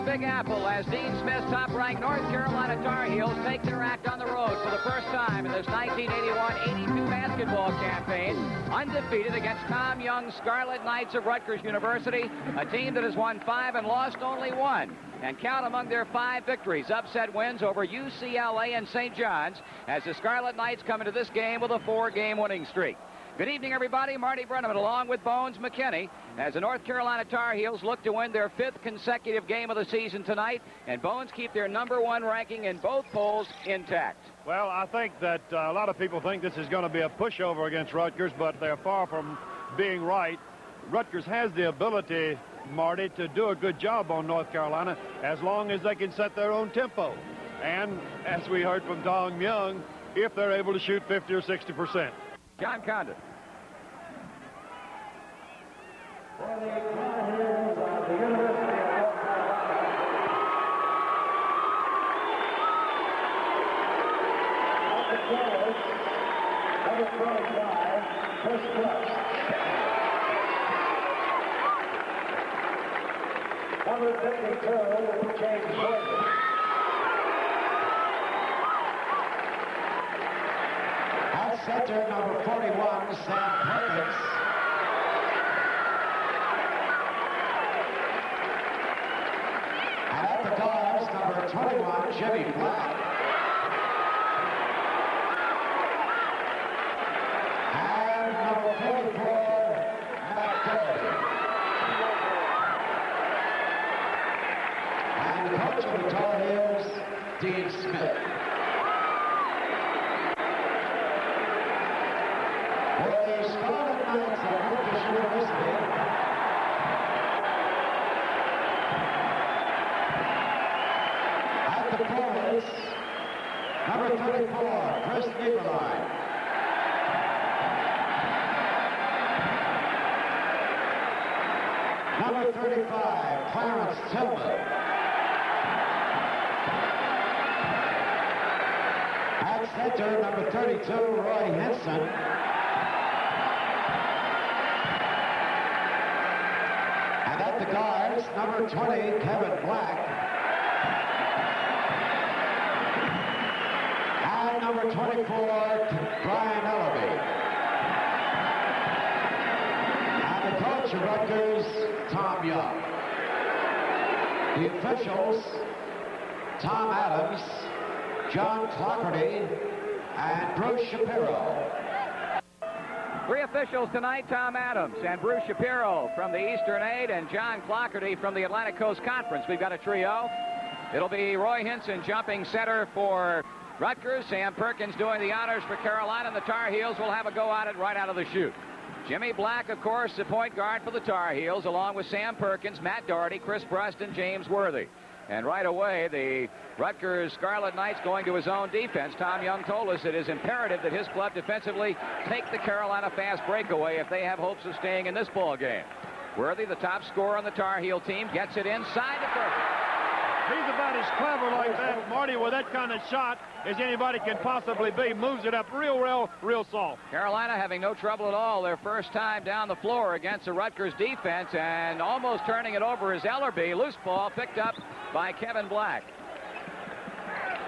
Big Apple as Dean Smith's top-ranked North Carolina Tar Heels take their act on the road for the first time in this 1981-82 basketball campaign, undefeated against Tom Young's Scarlet Knights of Rutgers University, a team that has won 5 and lost only 1. And count among their 5 victories, upset wins over UCLA and St. John's, as the Scarlet Knights come into this game with a 4-game winning streak. Good evening, everybody. Marty Brenneman along with Bones McKinney as the North Carolina Tar Heels look to win their 5th consecutive game of the season tonight, and Bones keep their #1 ranking in both polls intact. Well, I think that a lot of people think this is going to be a pushover against Rutgers, but they're far from being right. Rutgers has the ability, Marty, to do a good job on North Carolina as long as they can set their own tempo. And as we heard from Tom Young, if they're able to shoot 50 or 60%. John Condon. For the Tar Heels of the University of North Carolina, at the close, number 25, Chris Brust. Number 52, James Worthy. At center, number 41, Sam Perkins. And at the guards, number 21, Jimmy Black. And number 44, Matt Doherty. And the coach of the Tar Heels, Dean Smith. For the Scarlet Knights of Rutgers University, at the forwards, number 34, Chris Nieberlein. Number 35, Clarence Tillman. At center, number 32, Roy Henson. And at the guards, number 20, Kevin Black. And number 24, Brian Ellaby. And the coach of Rutgers, Tom Young. The officials, Tom Adams, John Clockerty, and Bruce Shapiro. 3 officials tonight, Tom Adams and Bruce Shapiro from the Eastern 8 and John Clockerty from the Atlantic Coast Conference. We've got a trio. It'll be Roy Henson jumping center for Rutgers, Sam Perkins doing the honors for Carolina, and the Tar Heels will have a go at it right out of the chute. Jimmy Black, of course, the point guard for the Tar Heels, along with Sam Perkins, Matt Doherty, Chris Brust, and James Worthy. And right away, the Rutgers Scarlet Knights going to his own defense. Tom Young told us it is imperative that his club defensively take the Carolina fast breakaway if they have hopes of staying in this ball game. Worthy, the top scorer on the Tar Heel team, gets it inside to Perkins. He's about as clever like that, Marty, with that kind of shot as anybody can possibly be. Moves it up real soft. Carolina having no trouble at all their first time down the floor against the Rutgers defense, and almost turning it over is Ellerby. Loose ball picked up by Kevin Black.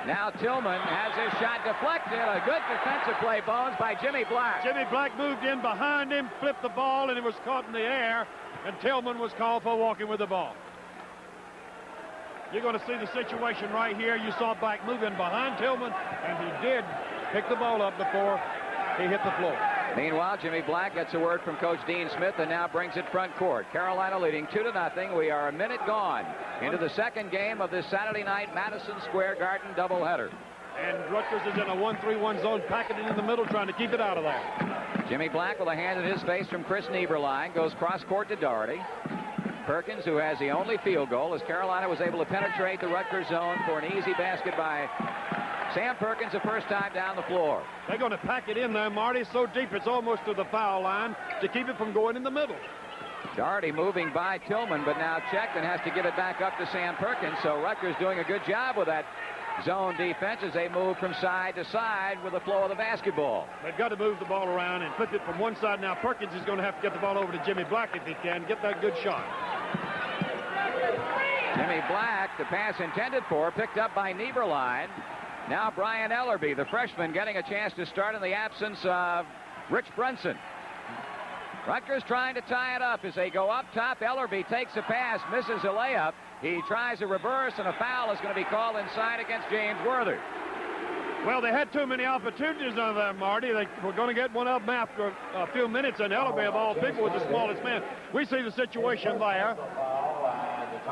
Now Tillman has his shot deflected. A good defensive play, Bones, by Jimmy Black. Jimmy Black moved in behind him, flipped the ball, and it was caught in the air, and Tillman was called for walking with the ball. You're going to see the situation right here. You saw Black moving behind Tillman, and he did pick the ball up before he hit the floor. Meanwhile, Jimmy Black gets a word from Coach Dean Smith and now brings it front court. Carolina leading 2-0. We are a minute gone into the second game of this Saturday night Madison Square Garden doubleheader. And Rutgers is in a 1-3-1 zone, packing it in the middle, trying to keep it out of there. Jimmy Black with a hand in his face from Chris Nieberlein, goes cross court to Doherty. Perkins, who has the only field goal, as Carolina was able to penetrate the Rutgers zone for an easy basket by Sam Perkins, the first time down the floor. They're going to pack it in there, Marty, so deep it's almost to the foul line to keep it from going in the middle. Doherty moving by Tillman, but now checked and has to give it back up to Sam Perkins. So Rutgers doing a good job with that zone defense as they move from side to side with the flow of the basketball. They've got to move the ball around and flip it from one side. Now Perkins is going to have to get the ball over to Jimmy Black if he can get that good shot. Jimmy Black, the pass intended for, picked up by Nieberlein. Now Brian Ellerby, the freshman, getting a chance to start in the absence of Rich Brunson. Rutgers trying to tie it up as they go up top. Ellerby takes a pass, misses a layup. He tries a reverse, and a foul is going to be called inside against James Worthy. Well, they had too many opportunities on that, Marty. They were going to get one up after a few minutes, and Ellerby, of all people, was the smallest man. We see the situation there.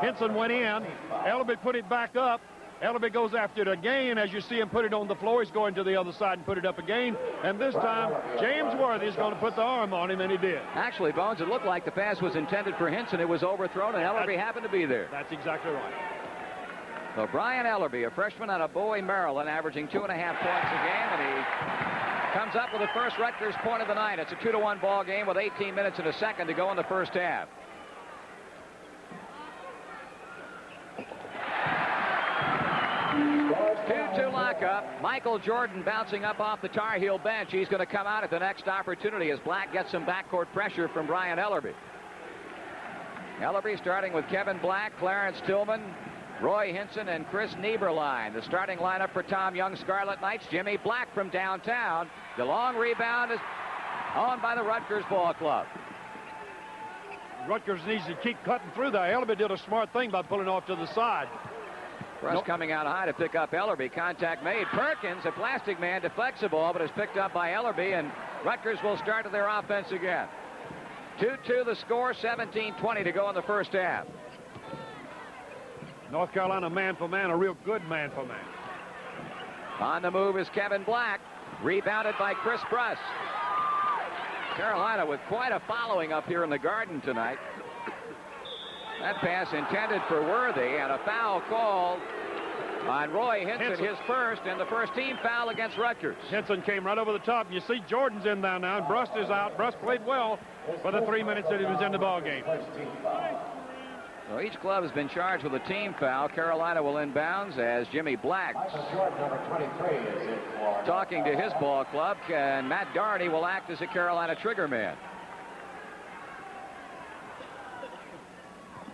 Henson went in. Ellerby put it back up. Ellerby goes after it again. As you see him put it on the floor, he's going to the other side and put it up again. And this time, James Worthy is going to put the arm on him, and he did. Actually, Bones, it looked like the pass was intended for Henson. It was overthrown, and Ellerby happened to be there. That's exactly right. So Brian Ellerby, a freshman out of Bowie, Maryland, averaging 2.5 points a game, and he comes up with the first Rutgers point of the night. It's a 2-1 ball game with 18 minutes and a second to go in the first half. Two lockup. Michael Jordan bouncing up off the Tar Heel bench. He's going to come out at the next opportunity as Black gets some backcourt pressure from Brian Ellerby. Ellerby starting with Kevin Black, Clarence Tillman, Roy Hinson, and Chris Nieberlein. The starting lineup for Tom Young's Scarlet Knights. Jimmy Black from downtown. The long rebound is owned by the Rutgers ball club. Rutgers needs to keep cutting through there. Ellerby did a smart thing by pulling off to the side. Russ coming out high to pick up Ellerby. Contact made. Perkins, a plastic man, deflects the ball, but is picked up by Ellerby, and Rutgers will start their offense again. 2-2 the score, 17-20 to go in the first half. North Carolina man for man, a real good man for man. On the move is Kevin Black. Rebounded by Chris Bruss. Carolina with quite a following up here in the Garden tonight. That pass intended for Worthy, and a foul called on Roy Hinson, his first, and the first team foul against Rutgers. Hinson came right over the top. You see Jordan's in there now, and Bruss is out. Bruss played well for the 3 minutes that he was in the ball game. So each club has been charged with a team foul. Carolina will inbounds as Jimmy Black talking to his ball club, and Matt Doherty will act as a Carolina trigger man.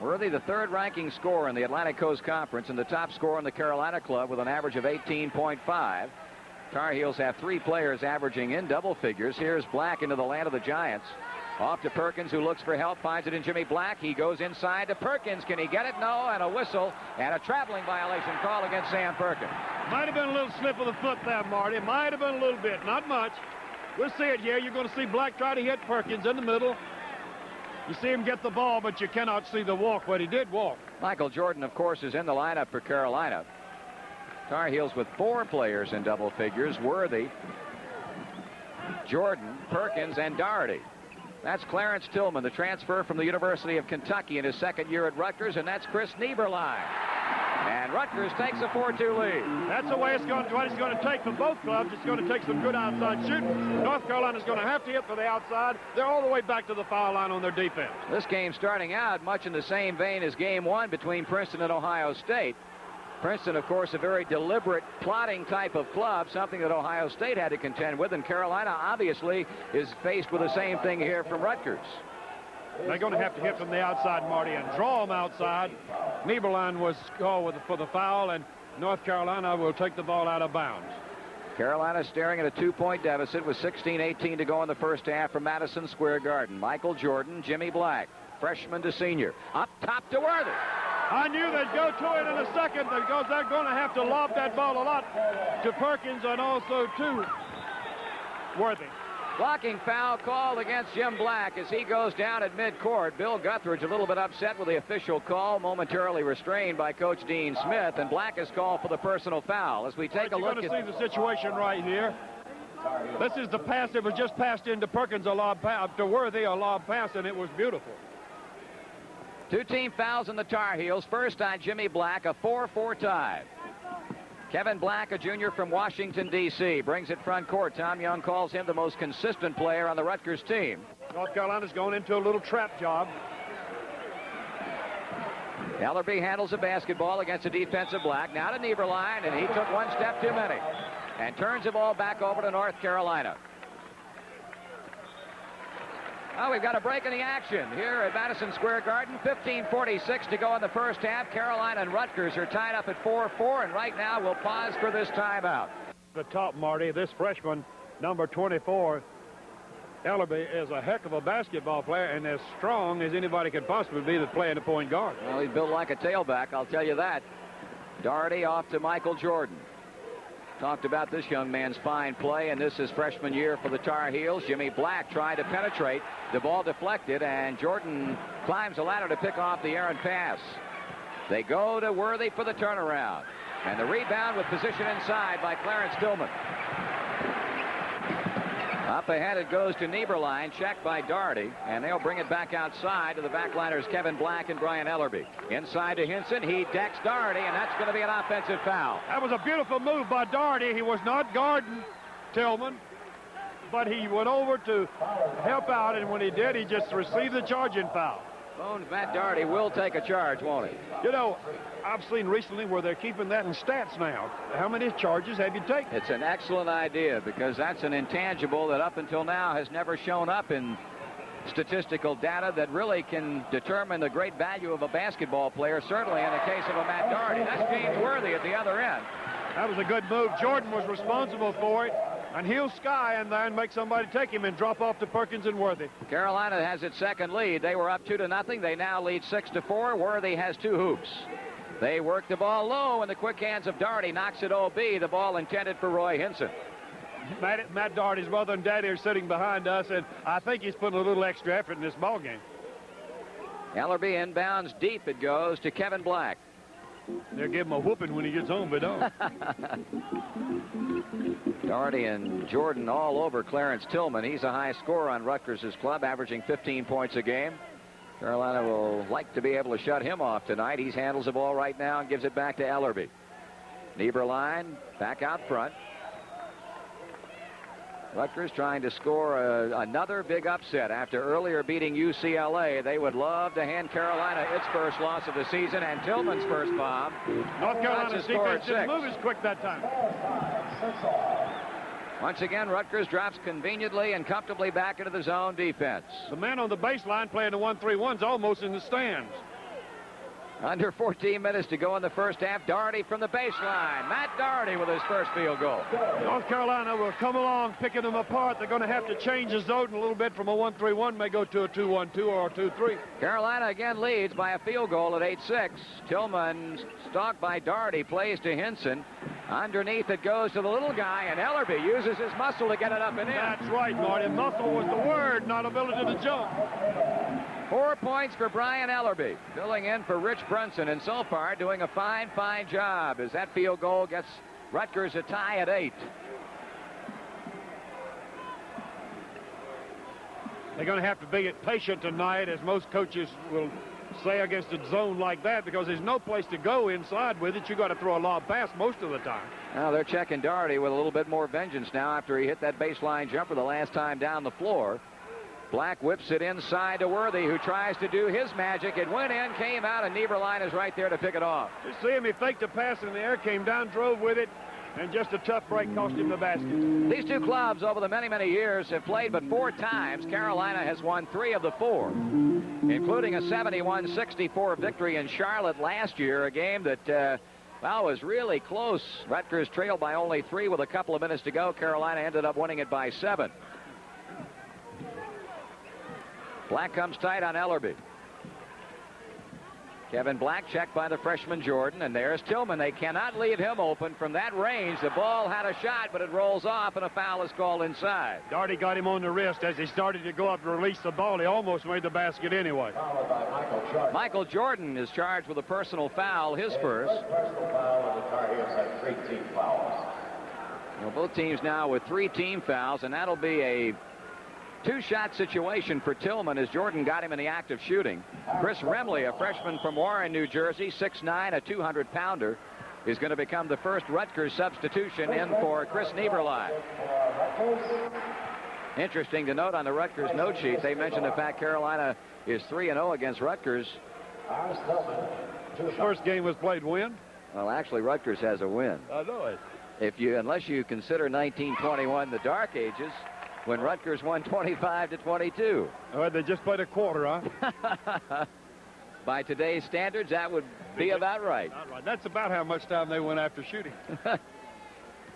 Worthy, the third-ranking scorer in the Atlantic Coast Conference and the top scorer in the Carolina club with an average of 18.5. Tar Heels have 3 players averaging in double figures. Here's Black into the land of the Giants. Off to Perkins, who looks for help, finds it in Jimmy Black. He goes inside to Perkins. Can he get it? No, and a whistle and a traveling violation call against Sam Perkins. Might have been a little slip of the foot there, Marty. Might have been a little bit, not much. We'll see it here. You're going to see Black try to hit Perkins in the middle. You see him get the ball, but you cannot see the walk, but he did walk. Michael Jordan, of course, is in the lineup for Carolina. Tar Heels with 4 players in double figures. Worthy, Jordan, Perkins, and Doherty. That's Clarence Tillman, the transfer from the University of Kentucky in his second year at Rutgers, and that's Chris Nieberlein. And Rutgers takes a 4-2 lead. That's the way it's going to take for both clubs. It's going to take some good outside shooting. North Carolina's going to have to hit for the outside. They're all the way back to the foul line on their defense. This game starting out much in the same vein as game 1 between Princeton and Ohio State. Princeton, of course, a very deliberate, plotting type of club, something that Ohio State had to contend with, and Carolina obviously is faced with the same thing here from Rutgers. They're going to have to hit from the outside, Marty, and draw them outside. Nieberlein was called for the foul, and North Carolina will take the ball out of bounds. Carolina staring at a 2-point deficit with 16-18 to go in the first half from Madison Square Garden. Michael Jordan, Jimmy Black, freshman to senior. Up top to Worthy. I knew they'd go to it in a second because they're going to have to lob that ball a lot to Perkins and also to Worthy. Blocking foul called against Jim Black as he goes down at midcourt. Bill Guthridge a little bit upset with the official call, momentarily restrained by Coach Dean Smith, and Black is called for the personal foul. As we take a look at... You're going to see the situation right here. This is the pass that was just passed into Perkins, a lob pass to Worthy, a lob pass, and it was beautiful. 2 team fouls in the Tar Heels. First on Jimmy Black, a 4-4 tie. Kevin Black, a junior from Washington, D.C., brings it front court. Tom Young calls him the most consistent player on the Rutgers team. North Carolina's going into a little trap job. Ellerby handles the basketball against a defensive Black. Now to Nieberlein, and he took one step too many. And turns the ball back over to North Carolina. Well, we've got a break in the action here at Madison Square Garden. 15:46 to go in the first half. Carolina and Rutgers are tied up at 4-4, and right now we'll pause for this timeout. The top, Marty, this freshman, number 24, Ellerby, is a heck of a basketball player and as strong as anybody could possibly be that's playing the point guard. Well, he's built like a tailback, I'll tell you that. Doherty off to Michael Jordan. Talked about this young man's fine play, and this is freshman year for the Tar Heels. Jimmy Black tried to penetrate. The ball deflected, and Jordan climbs the ladder to pick off the errant pass. They go to Worthy for the turnaround. And the rebound with position inside by Clarence Tillman. Up ahead it goes to Nieberlein, checked by Doherty, and they'll bring it back outside to the backliners Kevin Black and Brian Ellerby. Inside to Hinson, he decks Doherty, and that's going to be an offensive foul. That was a beautiful move by Doherty. He was not guarding Tillman, but he went over to help out, and when he did, he just received the charging foul. Bones Matt Doherty will take a charge, won't he? You know, I've seen recently where they're keeping that in stats now. How many charges have you taken? It's an excellent idea because that's an intangible that up until now has never shown up in statistical data that really can determine the great value of a basketball player, certainly in the case of a Matt Doherty. That's James Worthy at the other end. That was a good move. Jordan was responsible for it. And he'll sky in there and make somebody take him and drop off to Perkins and Worthy. Carolina has its second lead. They were up 2-0. They now lead 6-4. Worthy has 2 hoops. They work the ball low, and the quick hands of Doherty knocks it OB. The ball intended for Roy Hinson. Matt Doherty's mother and daddy are sitting behind us, and I think he's putting a little extra effort in this ball game. Ellerby inbounds deep. It goes to Kevin Black. They'll give him a whooping when he gets home, but don't. Doherty and Jordan all over Clarence Tillman. He's a high scorer on Rutgers' club, averaging 15 points a game. Carolina will like to be able to shut him off tonight. He handles the ball right now and gives it back to Ellerby. Nieberlein back out front. Rutgers trying to score another big upset after earlier beating UCLA. They would love to hand Carolina its first loss of the season and Tillman's first bomb. North Carolina's defense didn't move as quick that time. Once again, Rutgers drops conveniently and comfortably back into the zone defense. The man on the baseline playing the 1-3-1's almost in the stands. Under 14 minutes to go in the first half. Doherty from the baseline. Matt Doherty with his first field goal. North Carolina will come along picking them apart. They're going to have to change the zone a little bit from a 1-3-1, may go to a 2-1-2 or a 2-3. Carolina again leads by a field goal at 8-6. Tillman, stalked by Doherty, plays to Hinson. Underneath it goes to the little guy, and Ellerby uses his muscle to get it up and in. That's right, Marty. Muscle was the word, not ability to jump. 4 points for Brian Ellerby, filling in for Rich Brunson, and so far doing a fine job as that field goal gets Rutgers a tie at 8. They're going to have to be patient tonight, as most coaches will say against a zone like that, because there's no place to go inside with it. You got to throw a lob pass most of the time. Now they're checking Doherty with a little bit more vengeance now after he hit that baseline jumper the last time down the floor. Black whips it inside to Worthy, who tries to do his magic. It went in, came out, and Nieberlein is right there to pick it off. You see him, he faked a pass in the air, came down, drove with it, and just a tough break cost him the basket. These two clubs over the many years have played but 4 times. Carolina has won 3 of the 4, including a 71-64 victory in Charlotte last year, a game that was really close. Rutgers trailed by only 3 with a couple of minutes to go. Carolina ended up winning it by 7. Black comes tight on Ellerby. Kevin Black checked by the freshman Jordan, and there's Tillman. They cannot leave him open from that range. The ball had a shot, but it rolls off, and a foul is called inside. Doherty got him on the wrist as he started to go up to release the ball. He almost made the basket anyway. Michael Jordan is charged with a personal foul, his first. Personal foul, and the Tar Heels have 3 team fouls. Well, both teams now with 3 team fouls, and that'll be a 2-shot situation for Tillman as Jordan got him in the act of shooting. Chris Remley, a freshman from Warren, New Jersey, 6'9", a 200-pounder, is going to become the first Rutgers substitution in for Chris Nieberlein. Interesting to note on the Rutgers note sheet, they mentioned the fact Carolina is 3-0 against Rutgers. The first game was played when? Well, actually, Rutgers has a win. I know it. Unless you consider 1921 the Dark Ages, when Rutgers won 25-22. Oh, they just played a quarter, huh? By today's standards, that would be about right. Not right. That's about how much time they went after shooting.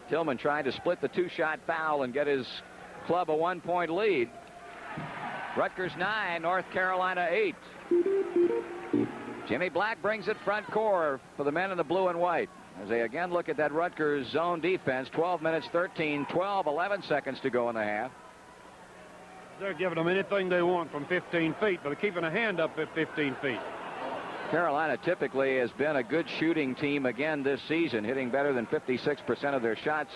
Tillman trying to split the two-shot foul and get his club a 1-point lead. Rutgers 9, North Carolina 8. Jimmy Black brings it front court for the men in the blue and white. As they again look at that Rutgers zone defense, 12 minutes, 11 seconds to go in the half. They're giving them anything they want from 15 feet, but they're keeping a hand up at 15 feet. Carolina typically has been a good shooting team again this season, hitting better than 56% of their shots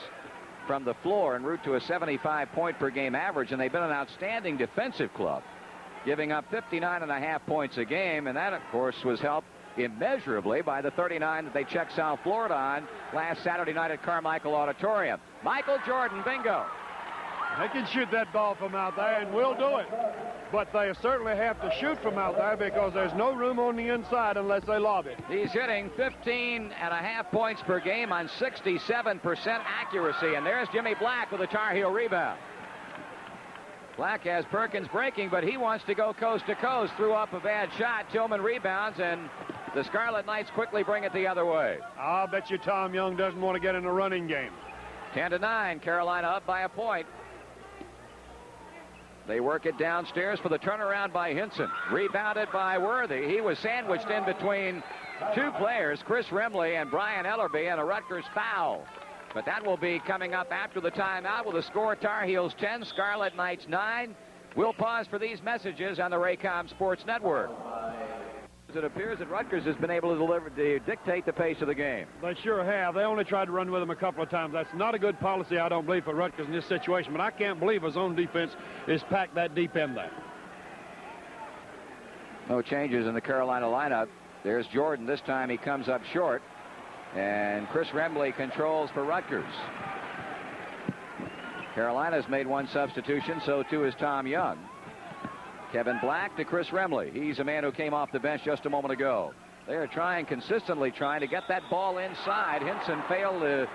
from the floor en route to a 75-point per game average, and they've been an outstanding defensive club, giving up 59.5 points a game, and that, of course, was helped immeasurably by the 39 that they checked South Florida on last Saturday night at Carmichael Auditorium. Michael Jordan, bingo. They can shoot that ball from out there, and will do it. But they certainly have to shoot from out there because there's no room on the inside unless they lob it. He's hitting 15.5 points per game on 67% accuracy. And there's Jimmy Black with a Tar Heel rebound. Black has Perkins breaking, but he wants to go coast to coast. Threw up a bad shot. Tillman rebounds, and the Scarlet Knights quickly bring it the other way. I'll bet you Tom Young doesn't want to get in a running game. 10-9, Carolina up by a point. They work it downstairs for the turnaround by Hinson. Rebounded by Worthy. He was sandwiched in between two players, Chris Remley and Brian Ellerby, and a Rutgers foul. But that will be coming up after the timeout with a score: Tar Heels 10, Scarlet Knights 9. We'll pause for these messages on the Raycom Sports Network. It appears that Rutgers has been able to dictate the pace of the game. They sure have. They only tried to run with them a couple of times. That's not a good policy, I don't believe, for Rutgers in this situation. But I can't believe his own defense is packed that deep in there. No changes in the Carolina lineup. There's Jordan. This time he comes up short. And Chris Remley controls for Rutgers. Carolina's made one substitution, so too is Tom Young. Kevin Black to Chris Remley. He's a man who came off the bench just a moment ago. They are consistently trying to get that ball inside. Hinson failed to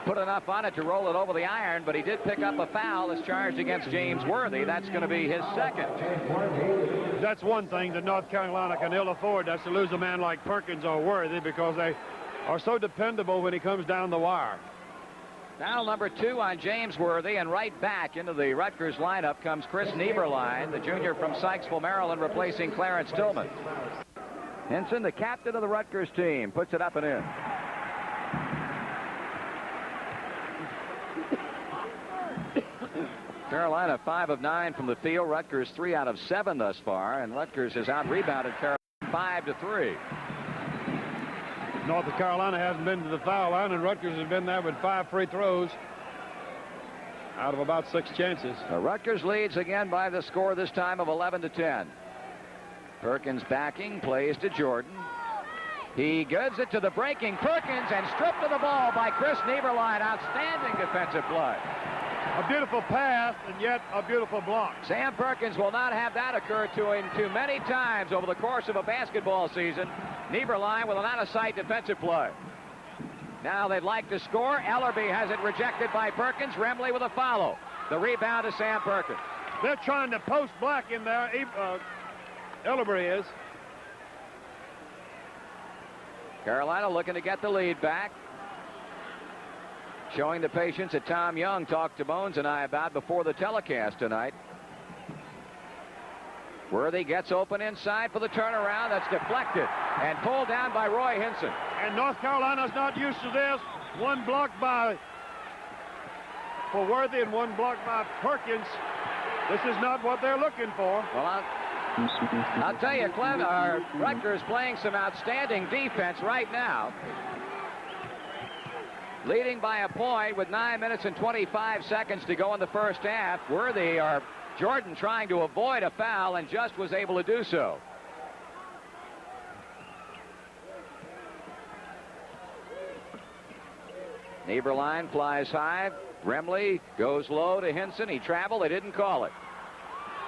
put enough on it to roll it over the iron, but he did pick up a foul that's charged against James Worthy. That's going to be his second. That's one thing that North Carolina can ill afford. That's to lose a man like Perkins or Worthy, because they are so dependable when he comes down the wire. Foul number 2 on James Worthy, and right back into the Rutgers lineup comes Chris Nieberlein, the junior from Sykesville, Maryland, replacing Clarence Tillman. Hinson, the captain of the Rutgers team, puts it up and in. Carolina 5 of 9 from the field. Rutgers 3 out of 7 thus far, and Rutgers has out-rebounded Carolina 5-3. North Carolina hasn't been to the foul line, and Rutgers has been there with 5 free throws out of about 6 chances. Rutgers leads again by the score this time of 11-10. Perkins backing, plays to Jordan. He goods it to the breaking Perkins, and stripped of the ball by Chris Nieberlein. Outstanding defensive play. A beautiful pass, and yet a beautiful block. Sam Perkins will not have that occur to him too many times over the course of a basketball season. Nieberlein with an out-of-sight defensive play. Now they'd like to score. Ellerby has it rejected by Perkins. Remley with a follow. The rebound to Sam Perkins. They're trying to post Black in there. Ellerby is. Carolina looking to get the lead back. Showing the patience that Tom Young talked to Bones and I about before the telecast tonight. Worthy gets open inside for the turnaround. That's deflected and pulled down by Roy Hinson. And North Carolina's not used to this. One block for Worthy and one block by Perkins. This is not what they're looking for. Well, I'll tell you, Rutgers playing some outstanding defense right now. Leading by a point with 9 minutes and 25 seconds to go in the first half. Jordan trying to avoid a foul and just was able to do so. Nieberlein flies high. Remley goes low to Hinson. He traveled. They didn't call it.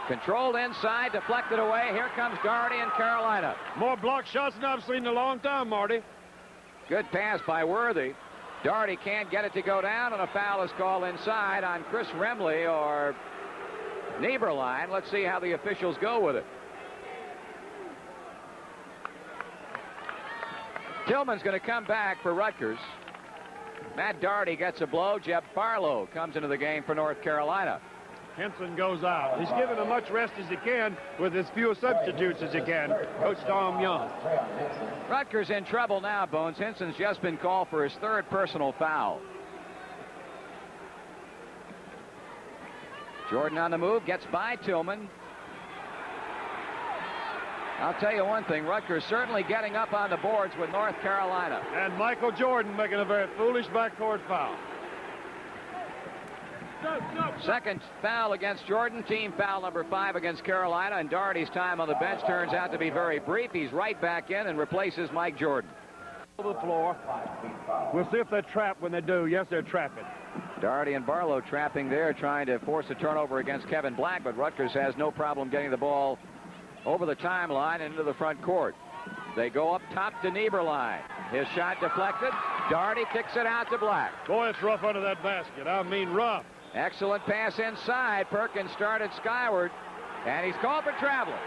Controlled inside, deflected away. Here comes Doherty and Carolina. More block shots than I've seen in a long time, Marty. Good pass by Worthy. Doherty can't get it to go down, and a foul is called inside on Chris Remley or Nieberlein. Let's see how the officials go with it. Tillman's going to come back for Rutgers. Matt Doherty gets a blow. Jeb Barlow comes into the game for North Carolina. Henson goes out. He's given as much rest as he can with as few substitutes as he can. Coach Tom Young. Rutgers in trouble now, Bones. Henson's just been called for his third personal foul. Jordan on the move, gets by Tillman. I'll tell you one thing, Rutgers certainly getting up on the boards with North Carolina. And Michael Jordan making a very foolish backcourt foul. Second foul against Jordan, team foul number 5 against Carolina, and Doherty's time on the bench turns out to be very brief. He's right back in and replaces Mike Jordan. The floor. We'll see if they trap when they do. Yes, they're trapping. Doherty and Barlow trapping there, trying to force a turnover against Kevin Black, but Rutgers has no problem getting the ball over the timeline and into the front court. They go up top to Nieberlein. His shot deflected. Doherty kicks it out to Black. Boy, it's rough under that basket. I mean rough. Excellent pass inside. Perkins started skyward, and he's called for traveling.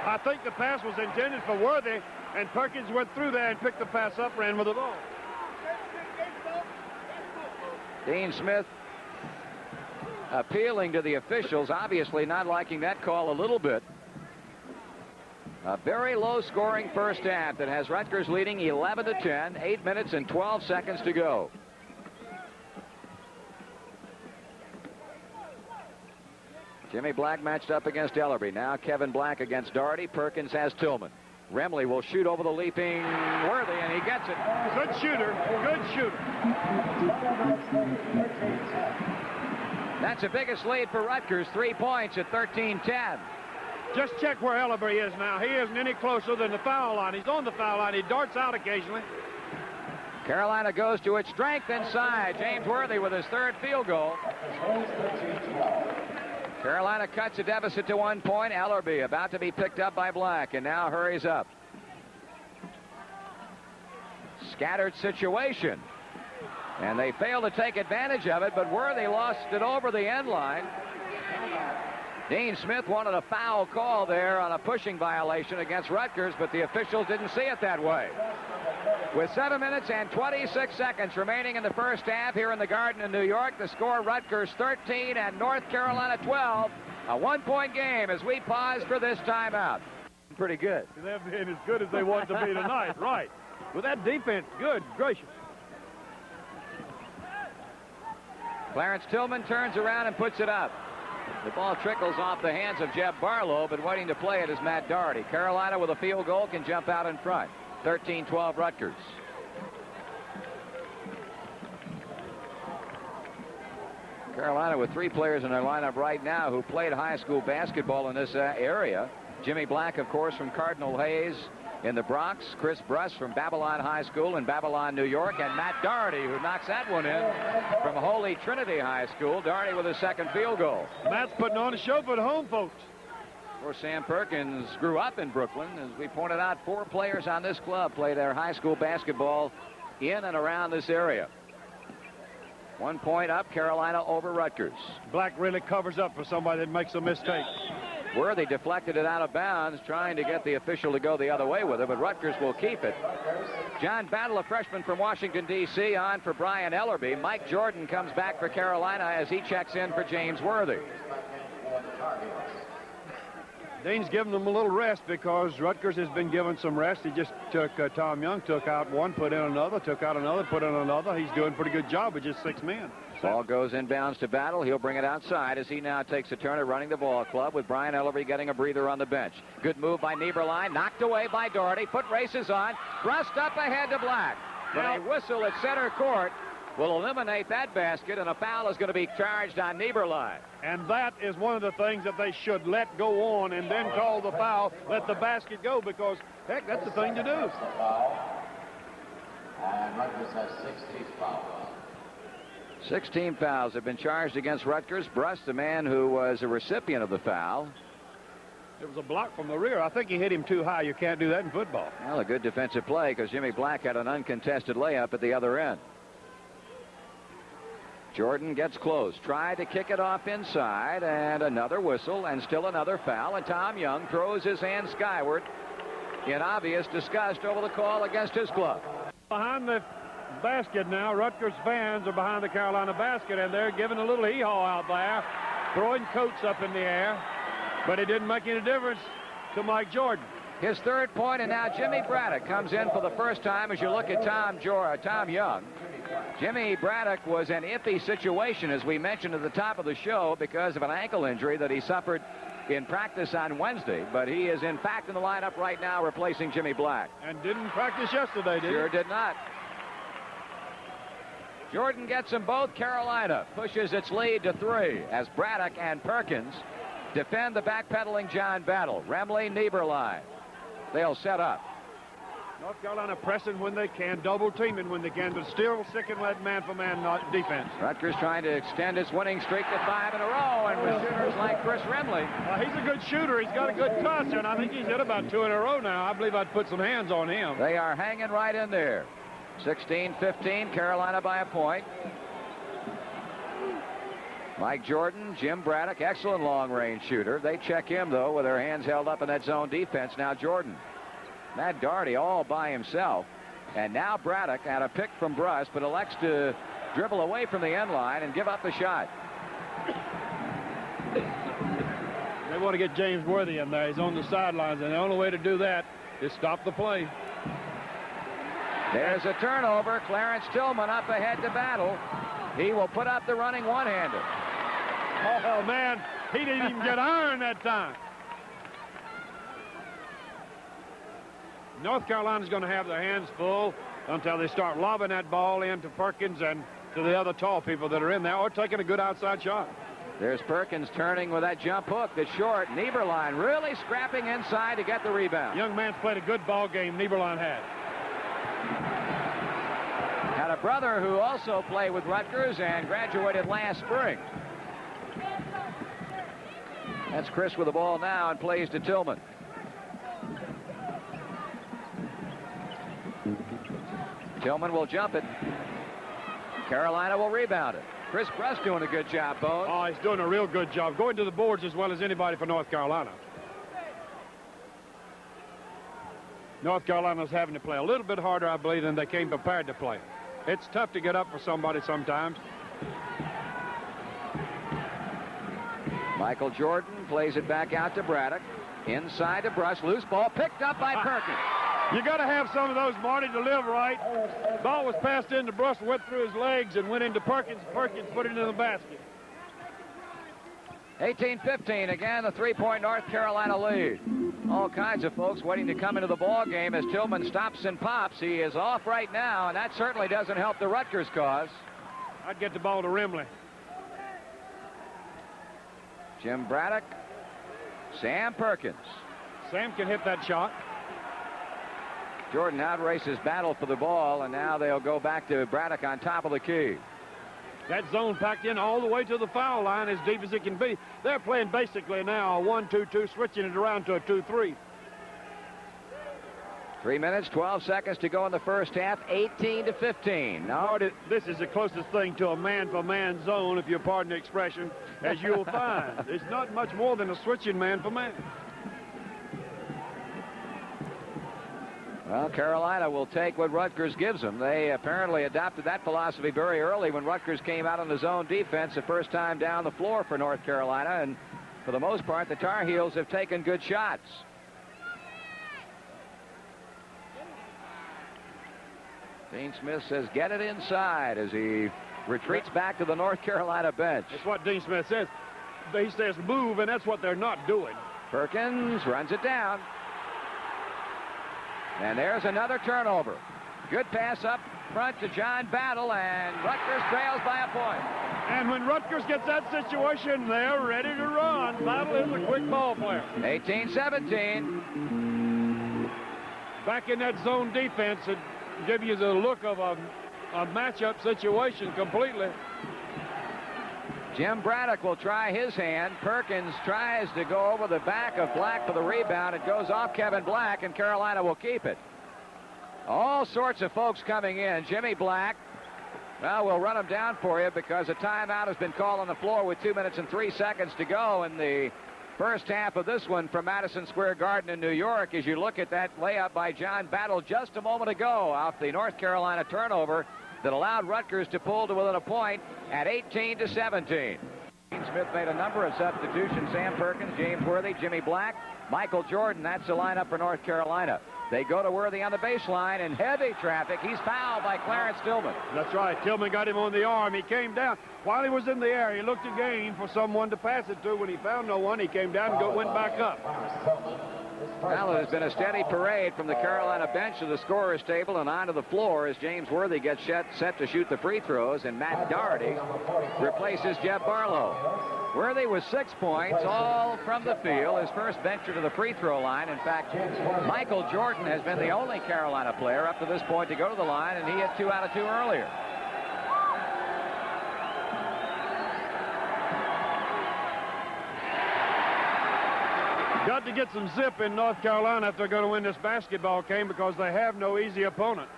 I think the pass was intended for Worthy, and Perkins went through there and picked the pass up, ran with the ball. Dean Smith appealing to the officials, obviously not liking that call a little bit. A very low-scoring first half that has Rutgers leading 11-10, 8 minutes and 12 seconds to go. Jimmy Black matched up against Ellerby. Now Kevin Black against Doherty. Perkins has Tillman. Remley will shoot over the leaping Worthy, and he gets it. Good shooter. Good shooter. That's the biggest lead for Rutgers. 3 points at 13-10. Just check where Ellerby is now. He isn't any closer than the foul line. He's on the foul line. He darts out occasionally. Carolina goes to its strength inside. James Worthy with his third field goal. Carolina cuts a deficit to 1 point. Ellerby about to be picked up by Black, and now hurries up. Scattered situation. And they fail to take advantage of it, but Worthy lost it over the end line. Dean Smith wanted a foul call there on a pushing violation against Rutgers, but the officials didn't see it that way. With 7 minutes and 26 seconds remaining in the first half here in the Garden in New York, the score Rutgers 13 and North Carolina 12. A 1-point game as we pause for this timeout. Pretty good. They're being as good as they want to be tonight, right. With that defense, good gracious. Clarence Tillman turns around and puts it up. The ball trickles off the hands of Jeb Barlow, but waiting to play it is Matt Doherty. Carolina with a field goal can jump out in front. 13-12 Rutgers. Carolina with 3 players in their lineup right now who played high school basketball in this area. Jimmy Black, of course, from Cardinal Hayes in the Bronx. Chris Bruss from Babylon High School in Babylon, New York. And Matt Doherty, who knocks that one in from Holy Trinity High School. Doherty with his second field goal. Matt's putting on a show for the home folks. Of course, Sam Perkins grew up in Brooklyn. As we pointed out, 4 players on this club play their high school basketball in and around this area. 1 point up, Carolina over Rutgers. Black really covers up for somebody that makes a mistake. Worthy deflected it out of bounds, trying to get the official to go the other way with it, but Rutgers will keep it. John Battle, a freshman from Washington, D.C., on for Brian Ellerby. Mike Jordan comes back for Carolina as he checks in for James Worthy. Dean's giving them a little rest because Rutgers has been given some rest. He just took, Tom Young took out one, put in another, took out another, put in another. He's doing a pretty good job with just 6 men. Ball goes inbounds to Battle. He'll bring it outside as he now takes a turn at running the ball club with Brian Ellerby getting a breather on the bench. Good move by Nieberlein, knocked away by Doherty. Foot races on, thrust up ahead to Black. But a whistle at center court will eliminate that basket, and a foul is going to be charged on Nieberlein. And that is one of the things that they should let go on and then call the foul, let the basket go, because, heck, that's the thing to do. And Rutgers has 16 fouls. 16 fouls have been charged against Rutgers. Bruss, the man who was a recipient of the foul. It was a block from the rear. I think he hit him too high. You can't do that in football. Well, a good defensive play because Jimmy Black had an uncontested layup at the other end. Jordan gets close. Tried to kick it off inside, and another whistle, and still another foul. And Tom Young throws his hand skyward in obvious disgust over the call against his club. Behind the basket now, Rutgers fans are behind the Carolina basket, and they're giving a little hee-haw out there, throwing coats up in the air, but it didn't make any difference to Mike Jordan. His third point, and now Jimmy Braddock comes in for the first time. As you look at Tom Young, Jimmy Braddock was an iffy situation, as we mentioned at the top of the show, because of an ankle injury that he suffered in practice on Wednesday. But he is, in fact, in the lineup right now replacing Jimmy Black. And didn't practice yesterday, did he? Sure did not. Jordan gets them both. Carolina pushes its lead to 3 as Braddock and Perkins defend the backpedaling John Battle. Remley, Nieberlein. They'll set up. North Carolina pressing when they can, double teaming when they can, but still sticking with man-for-man defense. Rutgers trying to extend its winning streak to 5 in a row, and with shooters like Chris Remley. He's a good shooter. He's got a good touch, and I think he's hit about 2 in a row now. I believe I'd put some hands on him. They are hanging right in there. 16-15, Carolina by a point. Mike Jordan, Jim Braddock, excellent long-range shooter. They check him, though, with their hands held up in that zone defense. Now Jordan. Matt Doherty all by himself. And now Braddock had a pick from Bruss, but elects to dribble away from the end line and give up the shot. They want to get James Worthy in there. He's on the sidelines, and the only way to do that is stop the play. There's a turnover. Clarence Tillman up ahead to Battle. He will put up the running one-hander. Oh, man, he didn't even get iron that time. North Carolina's going to have their hands full until they start lobbing that ball in to Perkins and to the other tall people that are in there, or taking a good outside shot. There's Perkins turning with that jump hook that's short. Nieberlein really scrapping inside to get the rebound. Young man's played a good ball game, Nieberlein had. Had a brother who also played with Rutgers and graduated last spring. That's Chris with the ball now and plays to Tillman. Tillman will jump it. Carolina will rebound it. Chris Bruss doing a good job, Bones. Oh, he's doing a real good job. Going to the boards as well as anybody for North Carolina. North Carolina's having to play a little bit harder, I believe, than they came prepared to play. It's tough to get up for somebody sometimes. Michael Jordan plays it back out to Braddock. Inside to Bruss. Loose ball picked up by Perkins. You got to have some of those, Marty, to live right. Ball was passed into Bruss, went through his legs, and went into Perkins. Perkins put it in the basket. 18-15, again, the three-point North Carolina lead. All kinds of folks waiting to come into the ball game as Tillman stops and pops. He is off right now, and that certainly doesn't help the Rutgers cause. I'd get the ball to Remley. Jim Braddock, Sam Perkins. Sam can hit that shot. Jordan outraces Battle for the ball, and now they'll go back to Braddock on top of the key. That zone packed in all the way to the foul line, as deep as it can be. They're playing basically now a 1-2-2, switching it around to a 2-3. 3 minutes, 12 seconds to go in the first half, 18-15. Now, this is the closest thing to a man-for-man zone, if you pardon the expression, as you'll find. It's not much more than a switching man-for-man. Well, Carolina will take what Rutgers gives them. They apparently adopted that philosophy very early when Rutgers came out on the zone defense the first time down the floor for North Carolina, and for the most part, the Tar Heels have taken good shots. Dean Smith says, get it inside, as he retreats back to the North Carolina bench. That's what Dean Smith says. He says move, and that's what they're not doing. Perkins runs it down. And there's another turnover. Good pass up front to John Battle, and Rutgers trails by a point. And when Rutgers gets that situation, they're ready to run. Battle is a quick ball player. 18-17. Back in that zone defense, it gives you the look of a matchup situation completely. Jim Braddock will try his hand. Perkins tries to go over the back of Black for the rebound. It goes off Kevin Black, and Carolina will keep it. All sorts of folks coming in. Jimmy Black, Well, we'll run them down for you because a timeout has been called on the floor with 2 minutes and 3 seconds to go in the first half of this one from Madison Square Garden in New York. As you look at that layup by John Battle just a moment ago off the North Carolina turnover that allowed Rutgers to pull to within a point at 18-17. Smith made a number of substitutions. Sam Perkins, James Worthy, Jimmy Black, Michael Jordan. That's the lineup for North Carolina. They go to Worthy on the baseline in heavy traffic. He's fouled by Clarence Tillman. That's right. Tillman got him on the arm. He came down. While he was in the air, he looked again for someone to pass it to. When he found no one, he came down and went back up. Well, it has been a steady parade from the Carolina bench to the scorer's table and onto the floor as James Worthy gets set to shoot the free throws, and Matt Doherty replaces Jeb Barlow. Worthy with 6 points, all from the field, his first venture to the free throw line. In fact, Michael Jordan has been the only Carolina player up to this point to go to the line, and he hit 2 out of 2 earlier. Got to get some zip in North Carolina if they're going to win this basketball game, because they have no easy opponent.